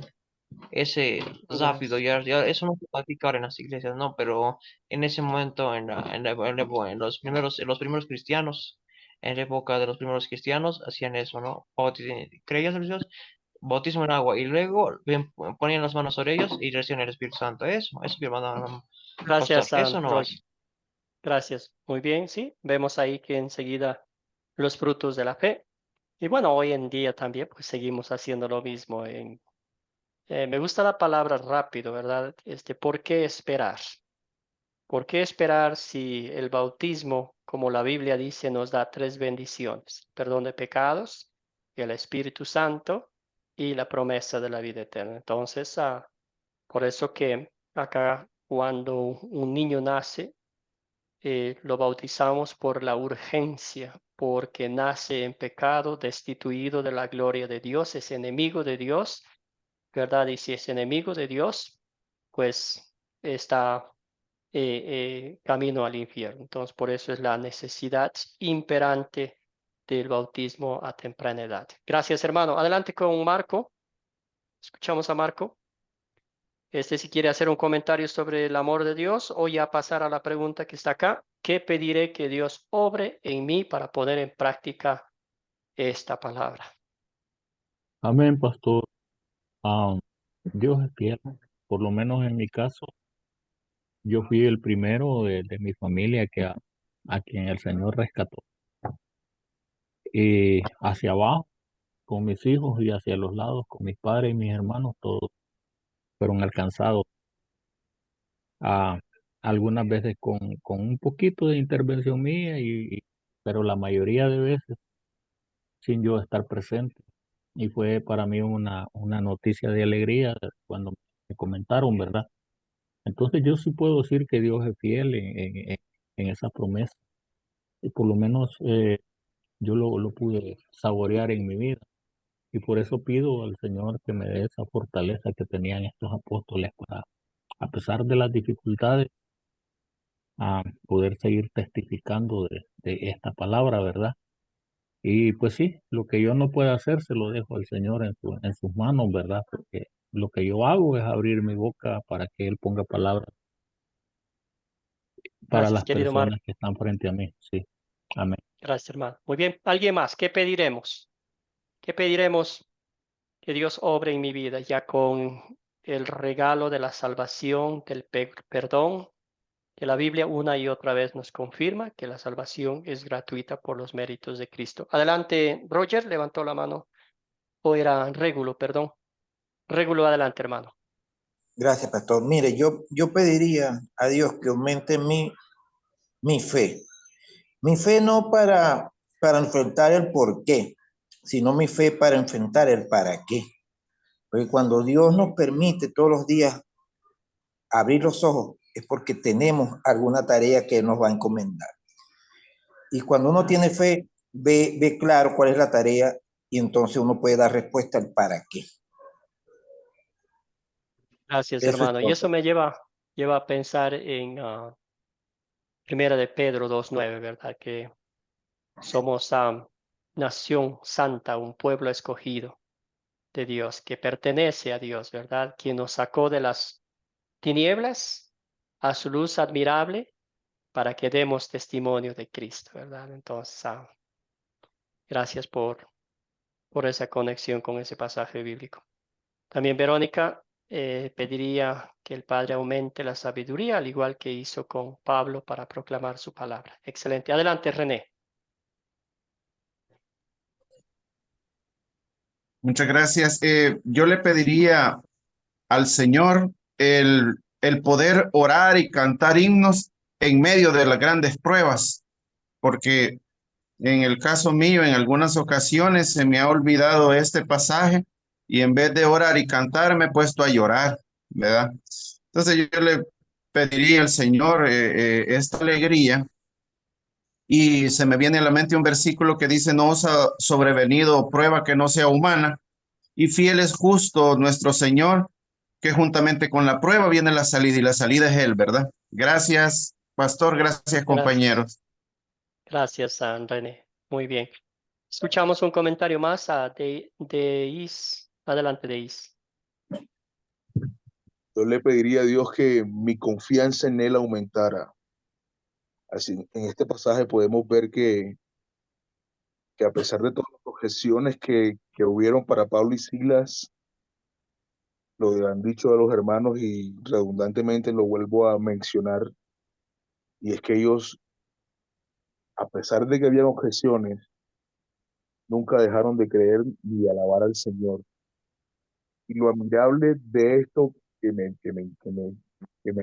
ese rápido, ya eso no se practica ahora en las iglesias, no, pero en ese momento, en los primeros cristianos, en la época de los primeros cristianos, hacían eso, ¿no? Creías en Dios, bautismo en agua, y luego ponían las manos sobre ellos y recibían el Espíritu Santo. Eso, mi hermano pastor, Gracias, eso no Roger. más. Gracias. Muy bien, sí. Vemos ahí que enseguida los frutos de la fe. Y bueno, hoy en día también pues seguimos haciendo lo mismo. Me gusta la palabra rápido, ¿verdad? ¿Por qué esperar? ¿Por qué esperar si el bautismo, como la Biblia dice, nos da tres bendiciones? Perdón de pecados, el Espíritu Santo y la promesa de la vida eterna. Entonces, por eso que acá cuando un niño nace, lo bautizamos por la urgencia, porque nace en pecado, destituido de la gloria de Dios, es enemigo de Dios, ¿verdad? Y si es enemigo de Dios, pues está camino al infierno. Entonces, por eso es la necesidad imperante del bautismo a temprana edad. Gracias, hermano. Adelante con Marco. Escuchamos a Marco. Si quiere hacer un comentario sobre el amor de Dios o ya pasar a la pregunta que está acá. ¿Qué pediré que Dios obre en mí para poner en práctica esta palabra? Amén, pastor. Ah, Dios es fiel. Por lo menos en mi caso, yo fui el primero de mi familia a quien el Señor rescató. Y hacia abajo, con mis hijos, y hacia los lados, con mis padres y mis hermanos, todos fueron alcanzados. Ah, algunas veces con un poquito de intervención mía, pero la mayoría de veces sin yo estar presente. Y fue para mí una noticia de alegría cuando me comentaron, ¿verdad? Entonces yo sí puedo decir que Dios es fiel en esa promesa. Y por lo menos yo lo pude saborear en mi vida. Y por eso pido al Señor que me dé esa fortaleza que tenían estos apóstoles para, a pesar de las dificultades, a poder seguir testificando de esta palabra, ¿verdad? Y pues sí, lo que yo no pueda hacer se lo dejo al Señor en sus manos, ¿verdad? Porque lo que yo hago es abrir mi boca para que Él ponga palabras para Gracias, las querido Marco. personas que están frente a mí. Sí, amén. Gracias, hermano. Muy bien. ¿Alguien más? ¿Qué pediremos? ¿Qué pediremos que Dios obre en mi vida ya con el regalo de la salvación, del perdón, que la Biblia una y otra vez nos confirma que la salvación es gratuita por los méritos de Cristo? Adelante, Roger, levantó la mano. O era Régulo, perdón. Régulo, adelante, hermano. Gracias, pastor. Mire, yo pediría a Dios que aumente mi fe. Mi fe no para enfrentar el por qué, sino mi fe para enfrentar el para qué. Porque cuando Dios nos permite todos los días abrir los ojos, es porque tenemos alguna tarea que nos va a encomendar. Y cuando uno tiene fe, ve claro cuál es la tarea y entonces uno puede dar respuesta al para qué. Gracias, Eso es hermano. Y todo. eso me lleva a pensar en Primera de Pedro 2:9, ¿verdad? Que somos nación santa, un pueblo escogido de Dios, que pertenece a Dios, ¿verdad? Quien nos sacó de las tinieblas a su luz admirable para que demos testimonio de Cristo, ¿verdad? Entonces, gracias por esa conexión con ese pasaje bíblico. También, Verónica, pediría que el Padre aumente la sabiduría, al igual que hizo con Pablo para proclamar su palabra. Excelente. Adelante, René. Muchas gracias. Yo le pediría al Señor el poder orar y cantar himnos en medio de las grandes pruebas, porque en el caso mío, en algunas ocasiones se me ha olvidado este pasaje y en vez de orar y cantar me he puesto a llorar, ¿verdad? Entonces yo le pediría al Señor esta alegría y se me viene a la mente un versículo que dice, no os ha sobrevenido prueba que no sea humana, y fiel es justo nuestro Señor, que juntamente con la prueba viene la salida, y la salida es Él, ¿verdad? Gracias, pastor, gracias, Gracias. compañeros. Gracias, René. Muy bien. Escuchamos un comentario más de Is. Adelante, de Is. Yo le pediría a Dios que mi confianza en Él aumentara. Así, en este pasaje podemos ver que a pesar de todas las objeciones que hubieron para Pablo y Silas, lo han dicho a los hermanos y redundantemente lo vuelvo a mencionar, y es que ellos, a pesar de que habían objeciones, nunca dejaron de creer ni de alabar al Señor. Y lo admirable de esto que me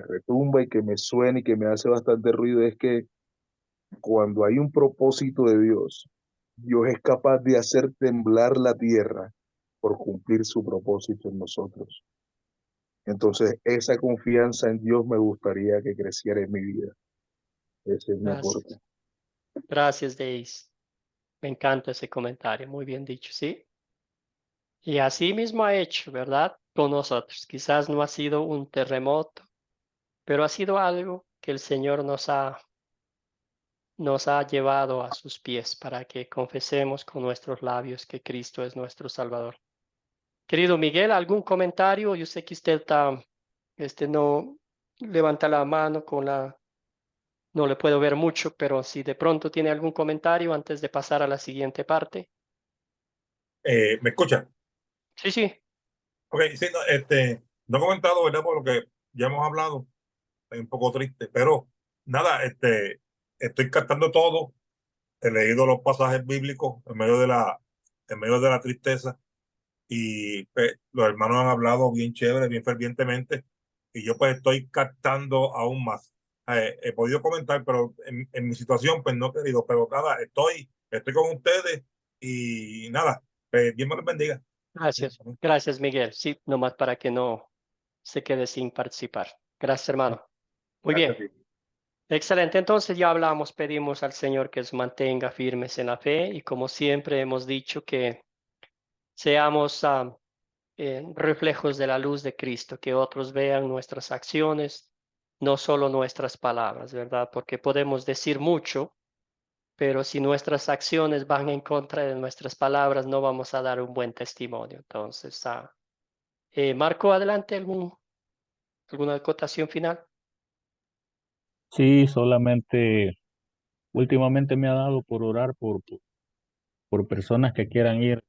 retumba y que me suena y que me hace bastante ruido es que cuando hay un propósito de Dios, Dios es capaz de hacer temblar la tierra por cumplir su propósito en nosotros. Entonces, esa confianza en Dios me gustaría que creciera en mi vida. Ese es mi aporte. Gracias. Gracias, Deis. Me encanta ese comentario. Muy bien dicho, ¿sí? Y así mismo ha hecho, ¿verdad? Con nosotros. Quizás no ha sido un terremoto, pero ha sido algo que el Señor nos ha llevado a sus pies para que confesemos con nuestros labios que Cristo es nuestro Salvador. Querido Miguel, ¿algún comentario? Yo sé que usted está, no levanta la mano no le puedo ver mucho, pero si de pronto tiene algún comentario antes de pasar a la siguiente parte. ¿Me escucha? Sí, sí. Ok, sí, no, no he comentado, ¿verdad? Por lo que ya hemos hablado, es un poco triste, pero nada, estoy captando todo, he leído los pasajes bíblicos en medio de la tristeza, y pues, los hermanos han hablado bien chévere, bien fervientemente, y yo pues estoy captando aún más. He podido comentar, pero en mi situación pues no he querido, pero nada, estoy con ustedes y nada, pues, Dios me los bendiga. Gracias. Gracias, Miguel. Sí, nomás para que no se quede sin participar. Gracias, hermano. Muy bien. Gracias. Excelente. Entonces ya hablamos, pedimos al Señor que nos mantenga firmes en la fe y como siempre hemos dicho que seamos reflejos de la luz de Cristo, que otros vean nuestras acciones, no solo nuestras palabras, ¿verdad? Porque podemos decir mucho, pero si nuestras acciones van en contra de nuestras palabras, no vamos a dar un buen testimonio. Entonces, Marco, adelante, ¿alguna acotación final? Sí, solamente últimamente me ha dado por orar por personas que quieran ir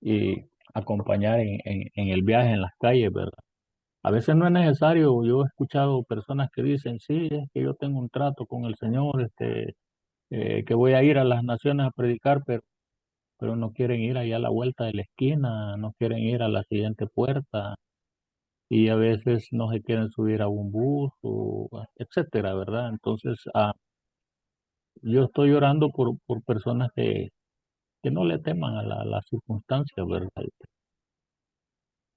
y acompañar en el viaje en las calles, ¿verdad? A veces no es necesario. Yo he escuchado personas que dicen, sí, es que yo tengo un trato con el Señor, que voy a ir a las naciones a predicar, pero no quieren ir allá a la vuelta de la esquina, no quieren ir a la siguiente puerta, y a veces no se quieren subir a un bus, o etcétera, ¿verdad? Entonces, yo estoy orando por personas que no le teman a las circunstancias, ¿verdad?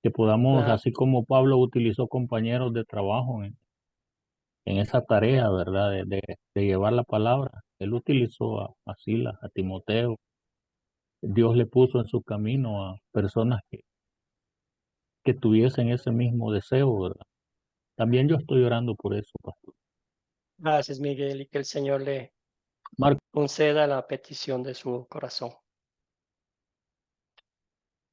Que podamos, Ah, así como Pablo utilizó compañeros de trabajo en esa tarea, ¿verdad? De llevar la palabra. Él utilizó a Silas, a Timoteo. Dios le puso en su camino a personas que tuviesen ese mismo deseo, ¿verdad? También yo estoy orando por eso, pastor. gracias, Miguel, y que el Señor le Marco, conceda la petición de su corazón.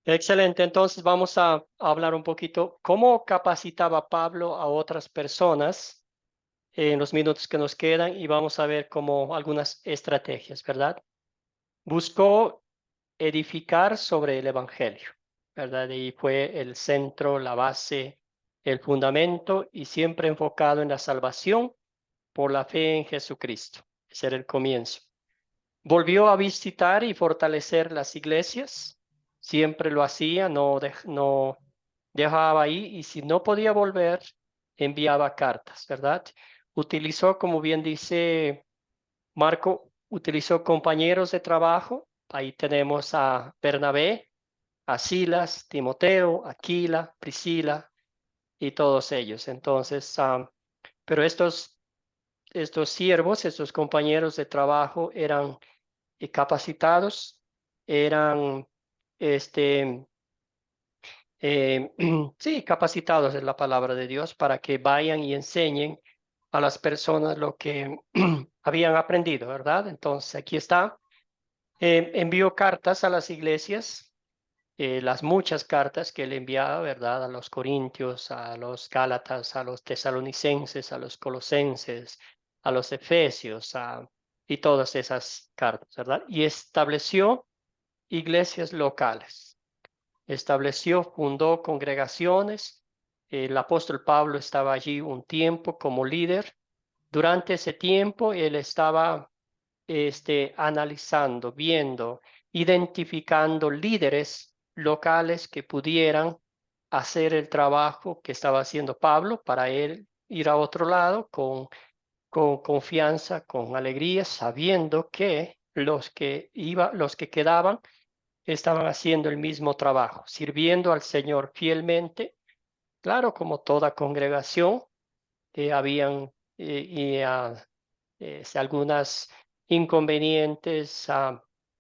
Excelente, entonces vamos a hablar un poquito cómo capacitaba Pablo a otras personas en los minutos que nos quedan y vamos a ver como algunas estrategias, ¿verdad? Buscó edificar sobre el Evangelio, ¿verdad? Y fue el centro, la base, el fundamento y siempre enfocado en la salvación por la fe en Jesucristo. Ese era el comienzo. Volvió a visitar y fortalecer las iglesias. Siempre lo hacía, no dejaba ahí y si no podía volver, enviaba cartas, ¿verdad? Utilizó, como bien dice Marco, utilizó compañeros de trabajo. Ahí tenemos a Bernabé, a Silas, Timoteo, Aquila, Priscila y todos ellos. Entonces, pero estos estos siervos, estos compañeros de trabajo eran capacitados, eran, sí, capacitados es la palabra de Dios para que vayan y enseñen a las personas lo que habían aprendido, ¿verdad? Entonces, aquí está. Envió cartas a las iglesias, las muchas cartas que él enviaba, ¿verdad? A los corintios, a los gálatas, a los tesalonicenses, a los colosenses, a los efesios, y todas esas cartas, ¿verdad? Y estableció iglesias locales, fundó congregaciones. El apóstol Pablo estaba allí un tiempo como líder. Durante ese tiempo él estaba analizando, viendo, identificando líderes locales que pudieran hacer el trabajo que estaba haciendo Pablo para él ir a otro lado con confianza, con alegría, sabiendo que los que quedaban estaban haciendo el mismo trabajo, sirviendo al Señor fielmente. Claro, como toda congregación, habían algunas inconvenientes,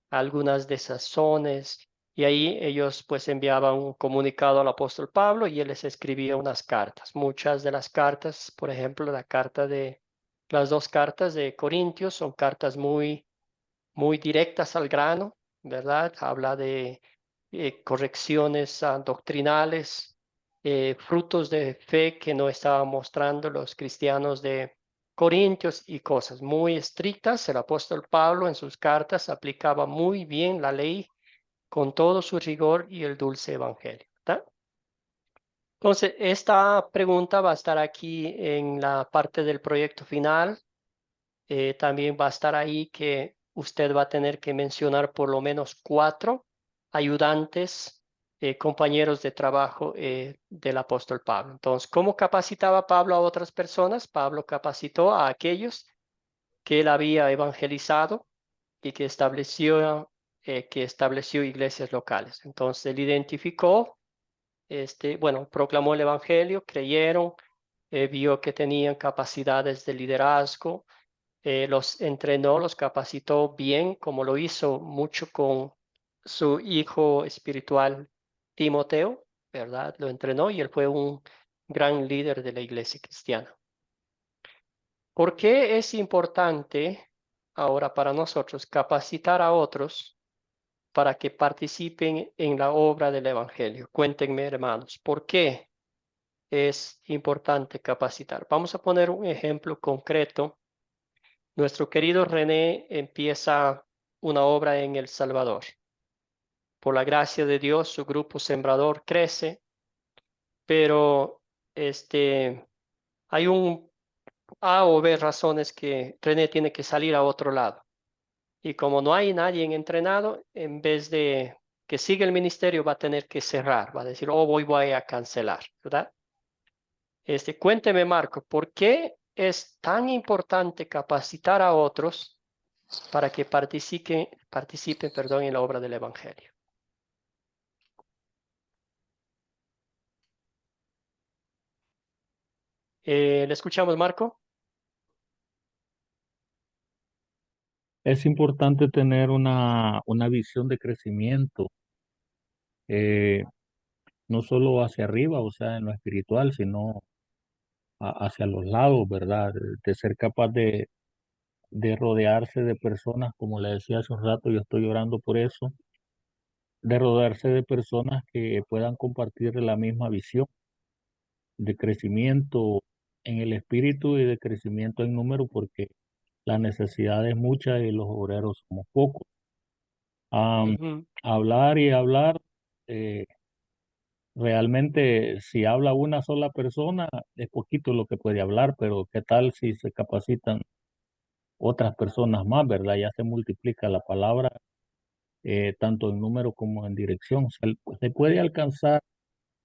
algunas desazones, y ahí ellos pues enviaban un comunicado al apóstol Pablo y él les escribía unas cartas. Muchas de las cartas, por ejemplo, las dos cartas de Corintios son cartas muy directas al grano, ¿verdad? Habla de correcciones doctrinales, frutos de fe que no estaban mostrando los cristianos de Corintios y cosas muy estrictas. El apóstol Pablo en sus cartas aplicaba muy bien la ley con todo su rigor y el dulce evangelio, ¿verdad? Entonces, esta pregunta va a estar aquí en la parte del proyecto final. También va a estar ahí que usted va a tener que mencionar por lo menos 4 ayudantes, compañeros de trabajo del apóstol Pablo. Entonces, ¿cómo capacitaba Pablo a otras personas? Pablo capacitó a aquellos que él había evangelizado y que estableció iglesias locales. Entonces, él identificó, bueno, proclamó el evangelio, creyeron, vio que tenían capacidades de liderazgo, los entrenó, los capacitó bien, como lo hizo mucho con su hijo espiritual Timoteo, ¿verdad? Lo entrenó y él fue un gran líder de la iglesia cristiana. ¿Por qué es importante ahora para nosotros capacitar a otros para que participen en la obra del evangelio? Cuéntenme, hermanos, ¿por qué es importante capacitar? Vamos a poner un ejemplo concreto. Nuestro querido René empieza una obra en El Salvador. Por la gracia de Dios, su grupo sembrador crece, pero hay un A o B razones que René tiene que salir a otro lado. Y como no hay nadie entrenado, en vez de que siga el ministerio, va a tener que cerrar, va a decir, oh, voy a cancelar, ¿verdad? Cuénteme, Marco, ¿por qué es tan importante capacitar a otros para que participen, perdón, en la obra del evangelio? ¿Le escuchamos, Marco? Es importante tener una visión de crecimiento, eh, no solo hacia arriba, o sea, en lo espiritual, sino hacia los lados, ¿verdad? De ser capaz de rodearse de personas, como le decía hace un rato, yo estoy orando por eso, de rodearse de personas que puedan compartir la misma visión de crecimiento en el espíritu y de crecimiento en número, porque la necesidad es mucha y los obreros somos pocos. Ujú. Hablar y hablar, eh, realmente si habla una sola persona es poquito lo que puede hablar, pero ¿qué tal si se capacitan otras personas más, verdad? Ya se multiplica la palabra, tanto en número como en dirección. Se puede alcanzar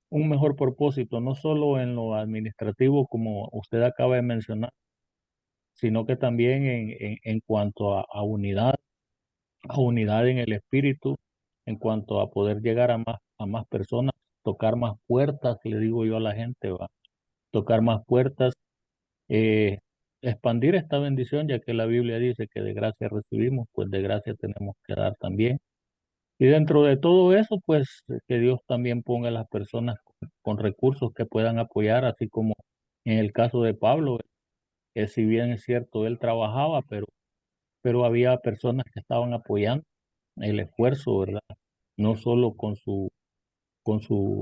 un mejor propósito, no solo en lo administrativo, como usted acaba de mencionar, sino que también en cuanto a unidad en el espíritu, en cuanto a poder llegar a más personas, tocar más puertas, le digo yo a la gente, va, tocar más puertas, eh, expandir esta bendición, ya que la Biblia dice que de gracia recibimos, pues de gracia tenemos que dar también. Y dentro de todo eso, pues que Dios también ponga a las personas con recursos que puedan apoyar, así como en el caso de Pablo, que si bien es cierto, él trabajaba, pero había personas que estaban apoyando el esfuerzo, ¿verdad? No solo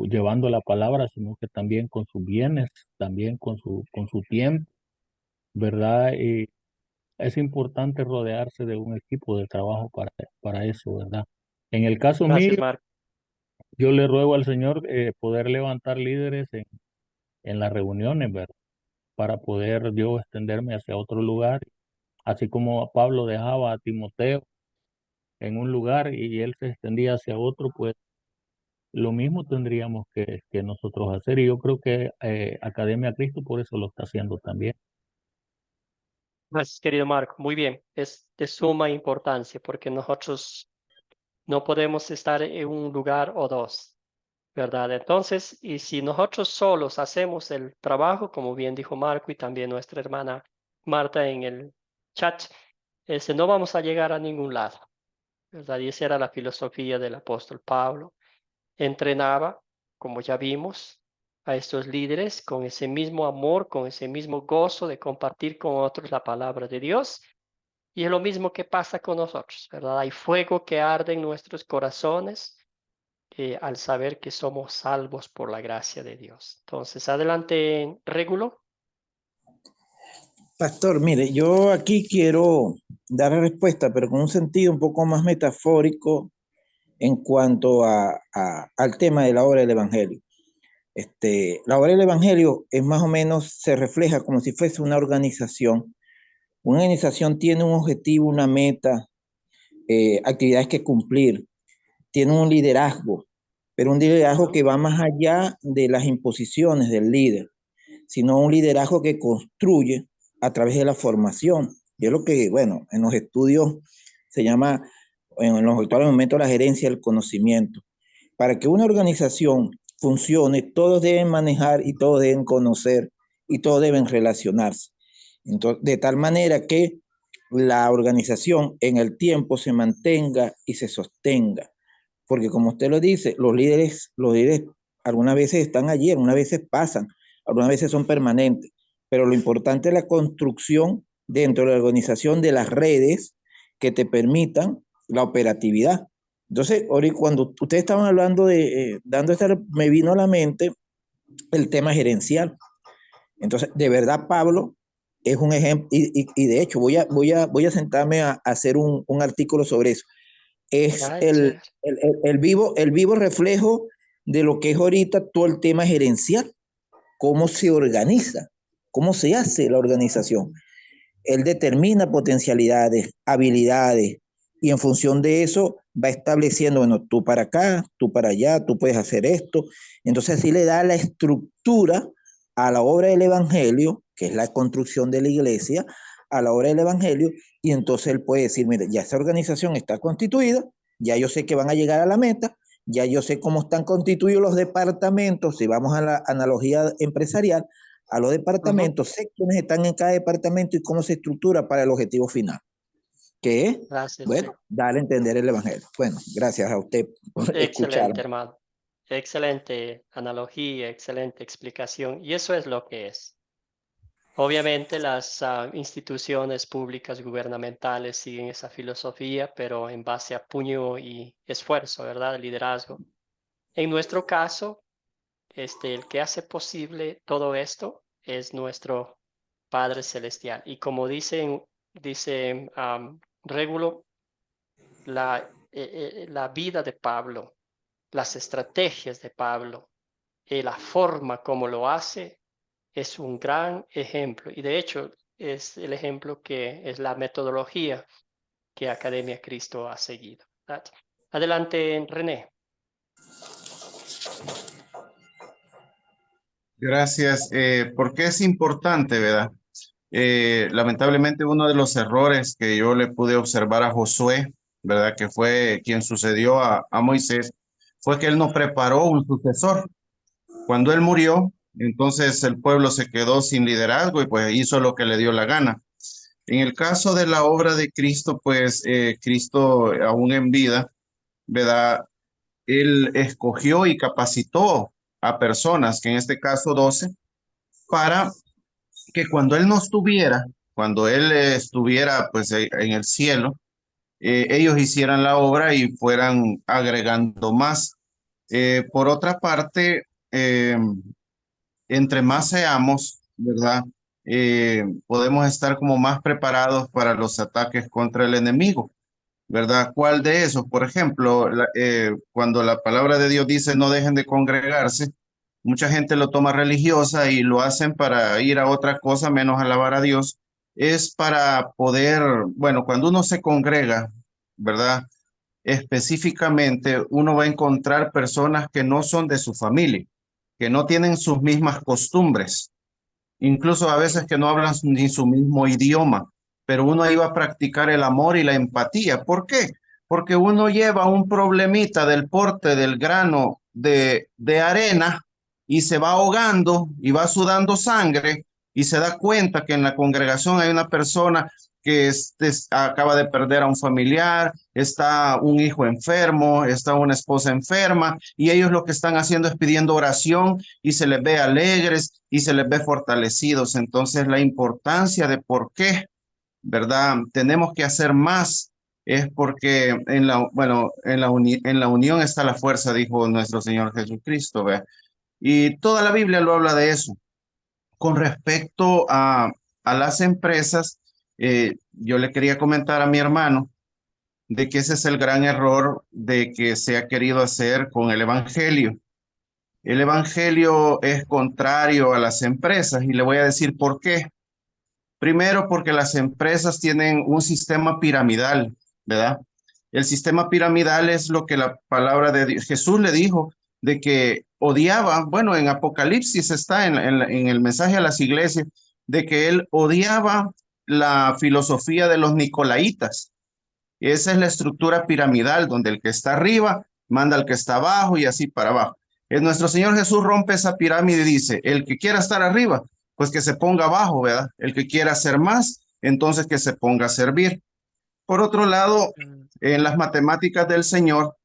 llevando la palabra, sino que también con sus bienes, también con su tiempo, ¿verdad? Y es importante rodearse de un equipo de trabajo para eso, ¿verdad? En el caso mío, Gracias, Mark. yo le ruego al Señor poder levantar líderes en las reuniones, ¿verdad? Para poder yo extenderme hacia otro lugar, así como Pablo dejaba a Timoteo en un lugar y él se extendía hacia otro, pues lo mismo tendríamos que nosotros hacer. Y yo creo que Academia Cristo por eso lo está haciendo también. Gracias, querido Marco. Muy bien. Es de suma importancia porque nosotros no podemos estar en un lugar o dos, ¿verdad? Entonces, y si nosotros solos hacemos el trabajo, como bien dijo Marco y también nuestra hermana Marta en el chat, no vamos a llegar a ningún lado, ¿verdad? Y esa era la filosofía del apóstol Pablo. Entrenaba, como ya vimos, a estos líderes con ese mismo amor, con ese mismo gozo de compartir con otros la palabra de Dios. Y es lo mismo que pasa con nosotros, ¿verdad? Hay fuego que arde en nuestros corazones al saber que somos salvos por la gracia de Dios. Entonces, adelante, Régulo. Pastor, mire, yo aquí quiero dar respuesta, pero con un sentido un poco más metafórico en cuanto al tema de la obra del Evangelio. La obra del Evangelio es más o menos, se refleja como si fuese una organización. Una organización tiene un objetivo, una meta, actividades que cumplir, tiene un liderazgo, pero un liderazgo que va más allá de las imposiciones del líder, sino un liderazgo que construye a través de la formación. Y es lo que, bueno, en los estudios se llama, en los actuales momentos, la gerencia del conocimiento. Para que una organización funcione, todos deben manejar y todos deben conocer y todos deben relacionarse. Entonces, de tal manera que la organización en el tiempo se mantenga y se sostenga. Porque como usted lo dice, los líderes algunas veces están allí, algunas veces pasan, algunas veces son permanentes, pero lo importante es la construcción dentro de la organización de las redes que te permitan la operatividad. Entonces, ahorita cuando ustedes estaban hablando me vino a la mente el tema gerencial. Entonces, de verdad, Pablo es un ejemplo, y de hecho voy a sentarme a hacer un artículo sobre eso. Es el vivo reflejo de lo que es ahorita todo el tema gerencial, cómo se organiza, cómo se hace la organización. Él determina potencialidades, habilidades, y en función de eso va estableciendo, bueno, tú para acá, tú para allá, tú puedes hacer esto. Entonces así le da la estructura a la obra del Evangelio, que es la construcción de la iglesia, a la obra del Evangelio, y entonces él puede decir, mire, ya esa organización está constituida, ya yo sé que van a llegar a la meta, ya yo sé cómo están constituidos los departamentos, si vamos a la analogía empresarial, a los departamentos, sé quiénes están en cada departamento y cómo se estructura para el objetivo final, que es, Gracias. bueno, darle a entender el Evangelio. Bueno, gracias a usted por escucharme. Excelente, hermano. Excelente analogía, excelente explicación. Y eso es lo que es. Obviamente las instituciones públicas gubernamentales siguen esa filosofía, pero en base a puño y esfuerzo, ¿verdad? Liderazgo. En nuestro caso, el que hace posible todo esto es nuestro Padre Celestial. Y como dice Régulo, la vida de Pablo, las estrategias de Pablo y la forma como lo hace es un gran ejemplo. Y de hecho es el ejemplo que es la metodología que Academia Cristo ha seguido, ¿verdad? Adelante, René. Gracias. ¿Por qué es importante, verdad? Lamentablemente uno de los errores que yo le pude observar a Josué, ¿verdad? Que fue quien sucedió a Moisés, fue que él no preparó un sucesor. Cuando él murió, Entonces el pueblo se quedó sin liderazgo y pues hizo lo que le dio la gana. En el caso de la obra de Cristo, pues Cristo aún en vida, ¿verdad? Él escogió y capacitó a personas, que en este caso 12, para que cuando él no estuviera, cuando él estuviera pues en el cielo, ellos hicieran la obra y fueran agregando más. Por otra parte, entre más seamos, ¿verdad? Podemos estar como más preparados para los ataques contra el enemigo, ¿verdad? ¿Cuál de esos? Por ejemplo, cuando la palabra de Dios dice no dejen de congregarse, mucha gente lo toma religiosa y lo hacen para ir a otra cosa menos alabar a Dios. Es para poder, bueno, cuando uno se congrega, ¿verdad? Específicamente, uno va a encontrar personas que no son de su familia, que no tienen sus mismas costumbres, incluso a veces que no hablan ni su mismo idioma, pero uno iba a practicar el amor y la empatía. ¿Por qué? Porque uno lleva un problemita del porte del grano de arena y se va ahogando y va sudando sangre y se da cuenta que en la congregación hay una persona que acaba de perder a un familiar, está un hijo enfermo, está una esposa enferma, y ellos lo que están haciendo es pidiendo oración y se les ve alegres y se les ve fortalecidos. Entonces, la importancia de por qué, ¿verdad? Tenemos que hacer más es porque bueno, en la unión está la fuerza, dijo nuestro Señor Jesucristo, ¿ve? Y toda la Biblia lo habla de eso. Con respecto a las empresas, yo le quería comentar a mi hermano de que ese es el gran error de que se ha querido hacer con el evangelio. El evangelio es contrario a las empresas y le voy a decir por qué. Primero, porque las empresas tienen un sistema piramidal, ¿verdad? El sistema piramidal es lo que la palabra de Dios, Jesús le dijo de que odiaba, bueno, en Apocalipsis está en el mensaje a las iglesias, de que él odiaba la filosofía de los nicolaitas. Esa es la estructura piramidal, donde el que está arriba manda al que está abajo y así para abajo. Nuestro Señor Jesús rompe esa pirámide y dice, el que quiera estar arriba, pues que se ponga abajo, ¿verdad? El que quiera hacer más, entonces que se ponga a servir. Por otro lado, en las matemáticas del Señor,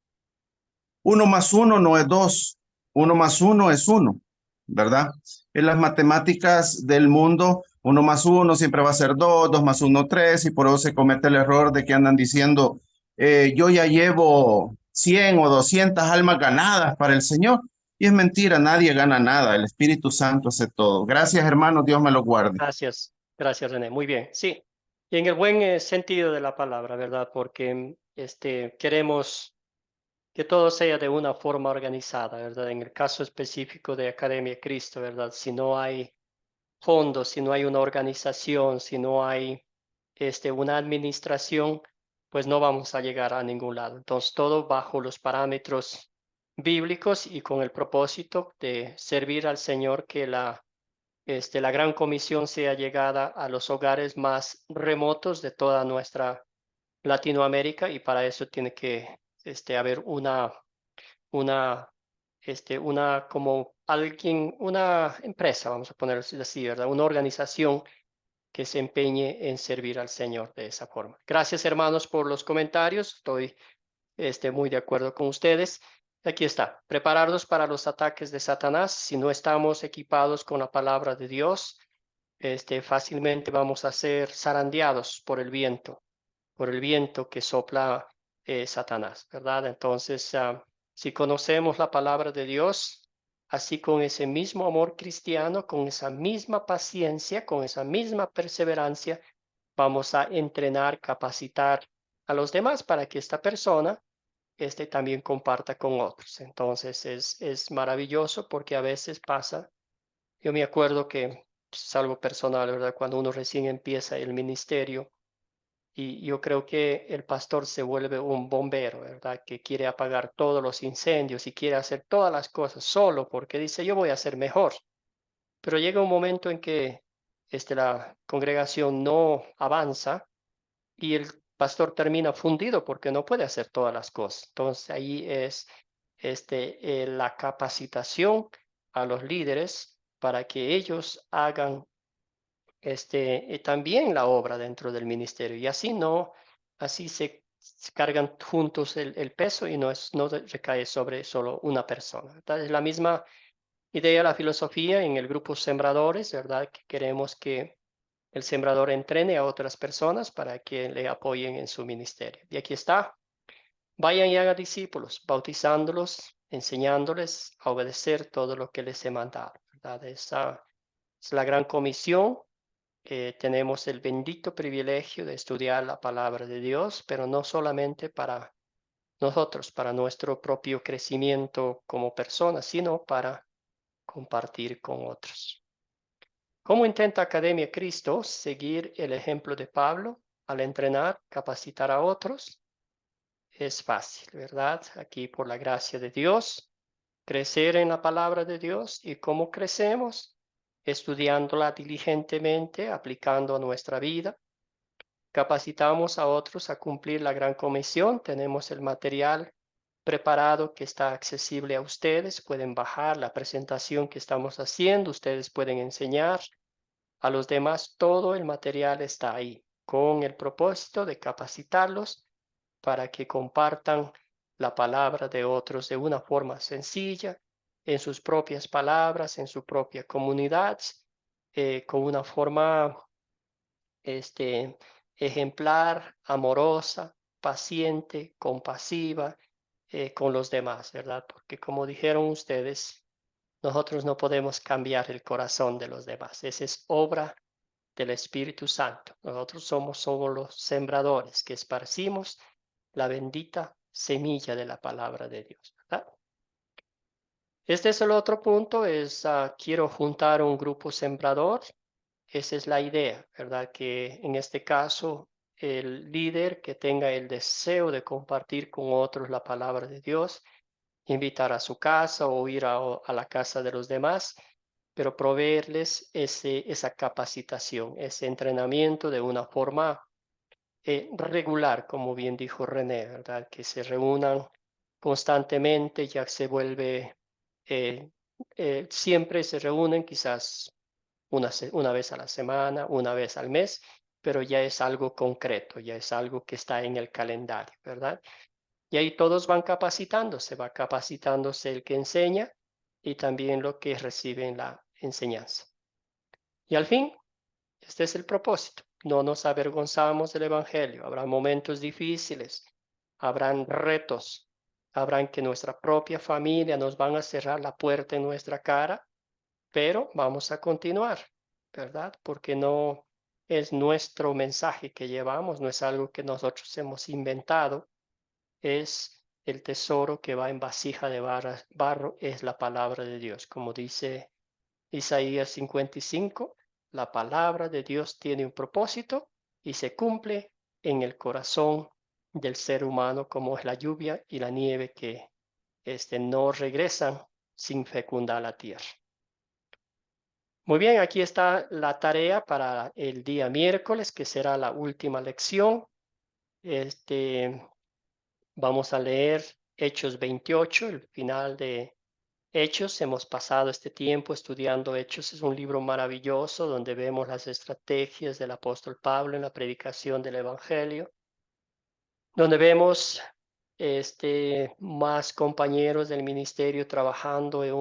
1 más 1 no es 2, 1 más 1 es 1, ¿verdad? En las matemáticas del mundo, 1 más 1 siempre va a ser 2, 2 más 1, 3, y por eso se comete el error de que andan diciendo, yo ya llevo 100 o 200 almas ganadas para el Señor. Y es mentira, nadie gana nada, el Espíritu Santo hace todo. Gracias, hermano, Dios me lo guarde. Gracias, René. Muy bien, sí. Y en el buen sentido de la palabra, ¿verdad? Porque queremos que todo sea de una forma organizada, ¿verdad? En el caso específico de Academia Cristo, ¿verdad? Si no hay fondos, si no hay una organización, si no hay una administración, pues no vamos a llegar a ningún lado. Entonces, todo bajo los parámetros bíblicos y con el propósito de servir al Señor, que la gran comisión sea llegada a los hogares más remotos de toda nuestra Latinoamérica, y para eso tiene que haber una como una empresa, vamos a ponerlo así, ¿verdad? Una organización que se empeñe en servir al Señor de esa forma. Gracias, hermanos, por los comentarios. Estoy muy de acuerdo con ustedes. Aquí está, prepararnos para los ataques de Satanás. Si no estamos equipados con la palabra de Dios, fácilmente vamos a ser zarandeados por el viento que sopla Satanás, ¿verdad? Entonces, si conocemos la palabra de Dios, así con ese mismo amor cristiano, con esa misma paciencia, con esa misma perseverancia, vamos a entrenar, capacitar a los demás para que esta persona también comparta con otros. Entonces, es maravilloso, porque a veces pasa, yo me acuerdo que es algo personal, ¿verdad? Cuando uno recién empieza el ministerio, y yo creo que el pastor se vuelve un bombero, ¿verdad? Que quiere apagar todos los incendios y quiere hacer todas las cosas solo porque dice, yo voy a ser mejor. Pero llega un momento en que la congregación no avanza y el pastor termina fundido porque no puede hacer todas las cosas. Entonces ahí es la capacitación a los líderes para que ellos hagan también la obra dentro del ministerio. Y así se cargan juntos el peso y no recae sobre solo una persona, ¿verdad? Es la misma idea, la filosofía en el grupo Sembradores, ¿verdad? Que queremos que el sembrador entrene a otras personas para que le apoyen en su ministerio. Y aquí está. Vayan y hagan discípulos, bautizándolos, enseñándoles a obedecer todo lo que les he mandado, ¿verdad? Esa es la gran comisión. Tenemos el bendito privilegio de estudiar la palabra de Dios, pero no solamente para nosotros, para nuestro propio crecimiento como personas, sino para compartir con otros. ¿Cómo intenta Academia Cristo seguir el ejemplo de Pablo al entrenar, capacitar a otros? Es fácil, ¿verdad? Aquí por la gracia de Dios, crecer en la palabra de Dios. ¿Y cómo crecemos? Estudiándola diligentemente, aplicando a nuestra vida. Capacitamos a otros a cumplir la gran comisión. Tenemos el material preparado que está accesible a ustedes. Pueden bajar la presentación que estamos haciendo. Ustedes pueden enseñar a los demás. Todo el material está ahí con el propósito de capacitarlos para que compartan la palabra de otros de una forma sencilla, en sus propias palabras, en su propia comunidad, con una forma ejemplar, amorosa, paciente, compasiva con los demás, ¿verdad? Porque como dijeron ustedes, nosotros no podemos cambiar el corazón de los demás. Esa es obra del Espíritu Santo. Nosotros somos los sembradores que esparcimos la bendita semilla de la palabra de Dios, ¿verdad? Este es el otro punto, quiero juntar un grupo sembrador. Esa es la idea, ¿verdad? Que en este caso el líder que tenga el deseo de compartir con otros la palabra de Dios, invitar a su casa o ir a la casa de los demás, pero proveerles esa capacitación, ese entrenamiento de una forma regular, como bien dijo René, ¿verdad? Que se reúnan constantemente, ya se vuelve, siempre se reúnen quizás una vez a la semana, una vez al mes, pero ya es algo concreto, ya es algo que está en el calendario, ¿verdad? Y ahí todos van capacitándose, va capacitándose el que enseña y también lo que recibe en la enseñanza. Y al fin, este es el propósito. No nos avergonzamos del Evangelio. Habrá momentos difíciles, habrán retos, habrán que nuestra propia familia nos van a cerrar la puerta en nuestra cara, pero vamos a continuar, ¿verdad? Porque no es nuestro mensaje que llevamos, no es algo que nosotros hemos inventado, es el tesoro que va en vasija de barro, es la palabra de Dios. Como dice Isaías 55, la palabra de Dios tiene un propósito y se cumple en el corazón del ser humano, como es la lluvia y la nieve que no regresan sin fecundar la tierra. Muy bien, aquí está la tarea para el día miércoles, que será la última lección. Vamos a leer Hechos 28, el final de Hechos. Hemos pasado este tiempo estudiando Hechos. Es un libro maravilloso donde vemos las estrategias del apóstol Pablo en la predicación del Evangelio, donde vemos más compañeros del ministerio trabajando en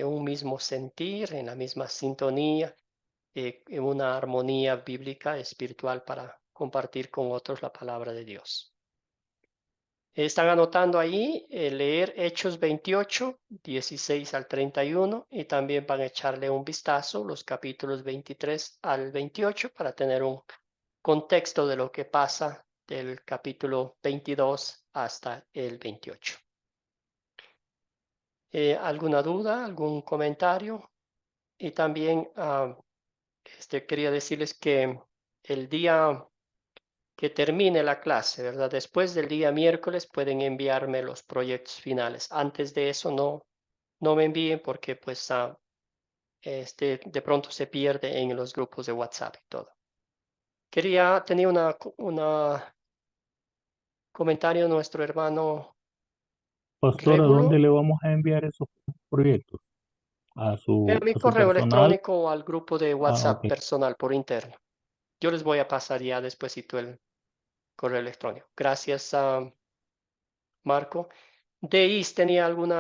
un mismo sentir, en la misma sintonía, en una armonía bíblica, espiritual, para compartir con otros la palabra de Dios. Están anotando ahí leer Hechos 28, 16 al 31, y también van a echarle un vistazo los capítulos 23 al 28 para tener un contexto de lo que pasa del capítulo 22 hasta el 28. ¿Alguna duda, algún comentario? Y también quería decirles que el día que termine la clase, ¿verdad? Después del día miércoles pueden enviarme los proyectos finales. Antes de eso no me envíen porque pues de pronto se pierde en los grupos de WhatsApp y todo. Tenía una comentario nuestro hermano Pastor, ¿a Régulo. dónde le vamos a enviar esos proyectos? a A su, mi a su correo personal. electrónico o al grupo de WhatsApp Ok. personal por interno. Yo les voy a pasar ya despuesito el correo electrónico. Gracias, Marco. Deis, ¿tenía algún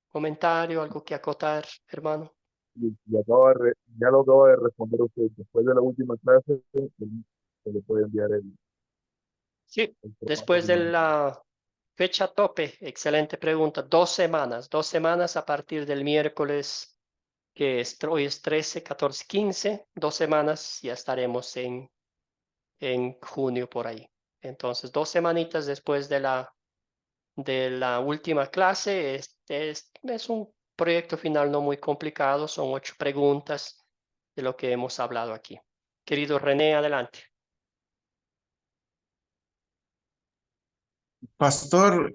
comentario, algo que acotar, hermano? Ya lo acabo de responder a usted. Después de la última clase, se le puede enviar Sí, el formato después de final. la fecha tope, excelente pregunta. 2 semanas a partir del miércoles, hoy es 13, 14, 15, 2 semanas, ya estaremos en junio por ahí. Entonces, 2 semanitas después de la última clase, es un proyecto final no muy complicado, son 8 preguntas de lo que hemos hablado aquí. Querido René, adelante. Pastor,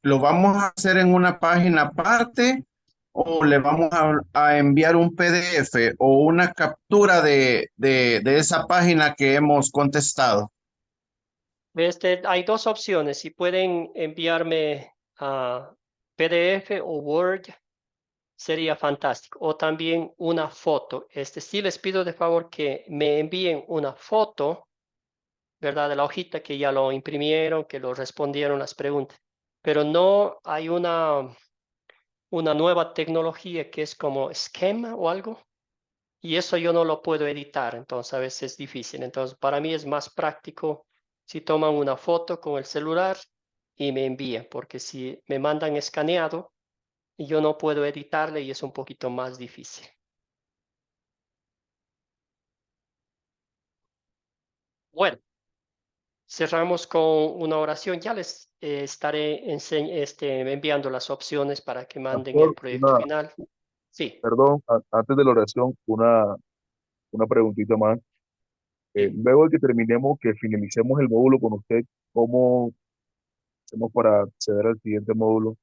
¿lo vamos a hacer en una página aparte o le vamos a enviar un PDF o una captura de esa página que hemos contestado? Hay 2 opciones. Si pueden enviarme a PDF o Word, sería fantástico. O también una foto. Sí les pido de favor que me envíen una foto, ¿verdad? De la hojita que ya lo imprimieron, que lo respondieron las preguntas. Pero no hay una nueva tecnología que es como esquema o algo. Y eso yo no lo puedo editar, entonces a veces es difícil. Entonces para mí es más práctico si toman una foto con el celular y me envían, porque si me mandan escaneado, yo no puedo editarle y es un poquito más difícil. Bueno, cerramos con una oración. Ya les estaré enviando las opciones para que manden el Pastor, proyecto final. Sí, perdón, antes de la oración, una preguntita más. sí. Luego de que terminemos, que finalicemos el módulo con usted, ¿cómo hacemos para acceder al siguiente módulo?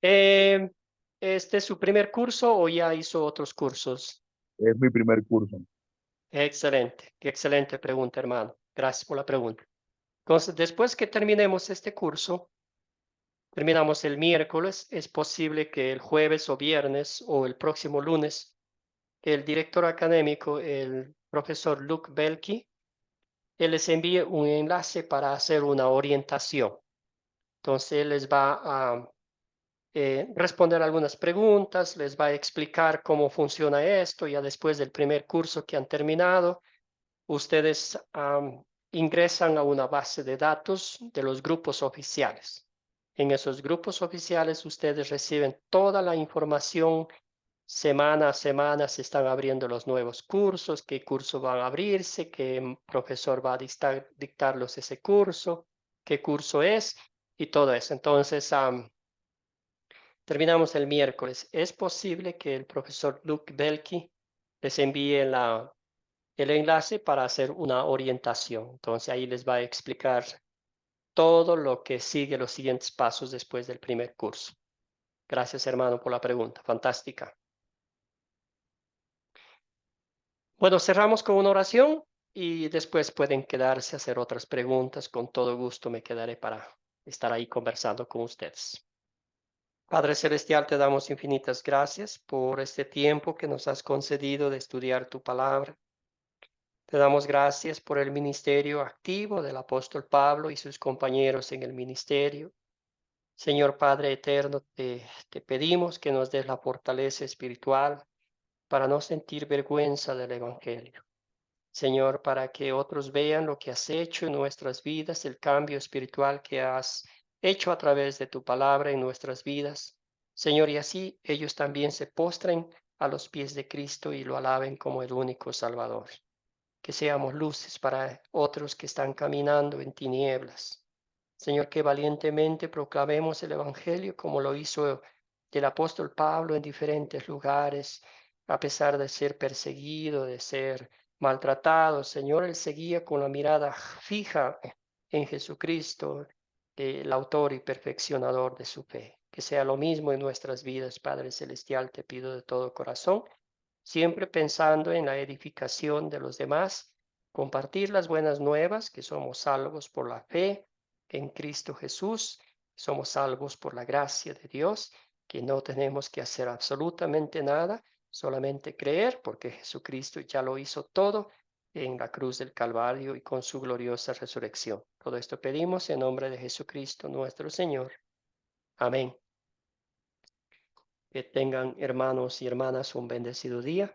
Eh, ¿Este es su primer curso o ya hizo otros cursos? Es mi primer curso. Excelente, qué excelente pregunta, hermano. Gracias por la pregunta. Entonces, después que terminemos este curso, terminamos el miércoles, es posible que el jueves o viernes o el próximo lunes, el director académico, el profesor Luke Belki, él les envíe un enlace para hacer una orientación. Entonces, él les va a responder algunas preguntas, les va a explicar cómo funciona esto, ya después del primer curso que han terminado. Ustedes ingresan a una base de datos de los grupos oficiales. En esos grupos oficiales ustedes reciben toda la información. Semana a semana se están abriendo los nuevos cursos, qué curso van a abrirse, qué profesor va a dictarlos ese curso, qué curso es y todo eso. Entonces, terminamos el miércoles. Es posible que el profesor Luke Belki les envíe el enlace para hacer una orientación. Entonces ahí les va a explicar todo lo que sigue, los siguientes pasos después del primer curso. Gracias, hermano, por la pregunta. Fantástica. Bueno, cerramos con una oración y después pueden quedarse a hacer otras preguntas. Con todo gusto me quedaré para estar ahí conversando con ustedes. Padre Celestial, te damos infinitas gracias por este tiempo que nos has concedido de estudiar tu palabra. Te damos gracias por el ministerio activo del apóstol Pablo y sus compañeros en el ministerio. Señor Padre eterno, te pedimos que nos des la fortaleza espiritual para no sentir vergüenza del Evangelio. Señor, para que otros vean lo que has hecho en nuestras vidas, el cambio espiritual que has hecho a través de tu palabra en nuestras vidas. Señor, y así ellos también se postren a los pies de Cristo y lo alaben como el único Salvador. Que seamos luces para otros que están caminando en tinieblas. Señor, que valientemente proclamemos el Evangelio como lo hizo el apóstol Pablo en diferentes lugares, a pesar de ser perseguido, de ser maltratado. Señor, él seguía con la mirada fija en Jesucristo, el autor y perfeccionador de su fe. Que sea lo mismo en nuestras vidas, Padre Celestial, te pido de todo corazón, siempre pensando en la edificación de los demás, compartir las buenas nuevas, que somos salvos por la fe en Cristo Jesús, somos salvos por la gracia de Dios que no tenemos que hacer absolutamente nada, solamente creer, porque Jesucristo ya lo hizo todo en la cruz del Calvario y con su gloriosa resurrección. Todo esto pedimos en nombre de Jesucristo nuestro Señor. Amén. Que tengan, hermanos y hermanas, un bendecido día.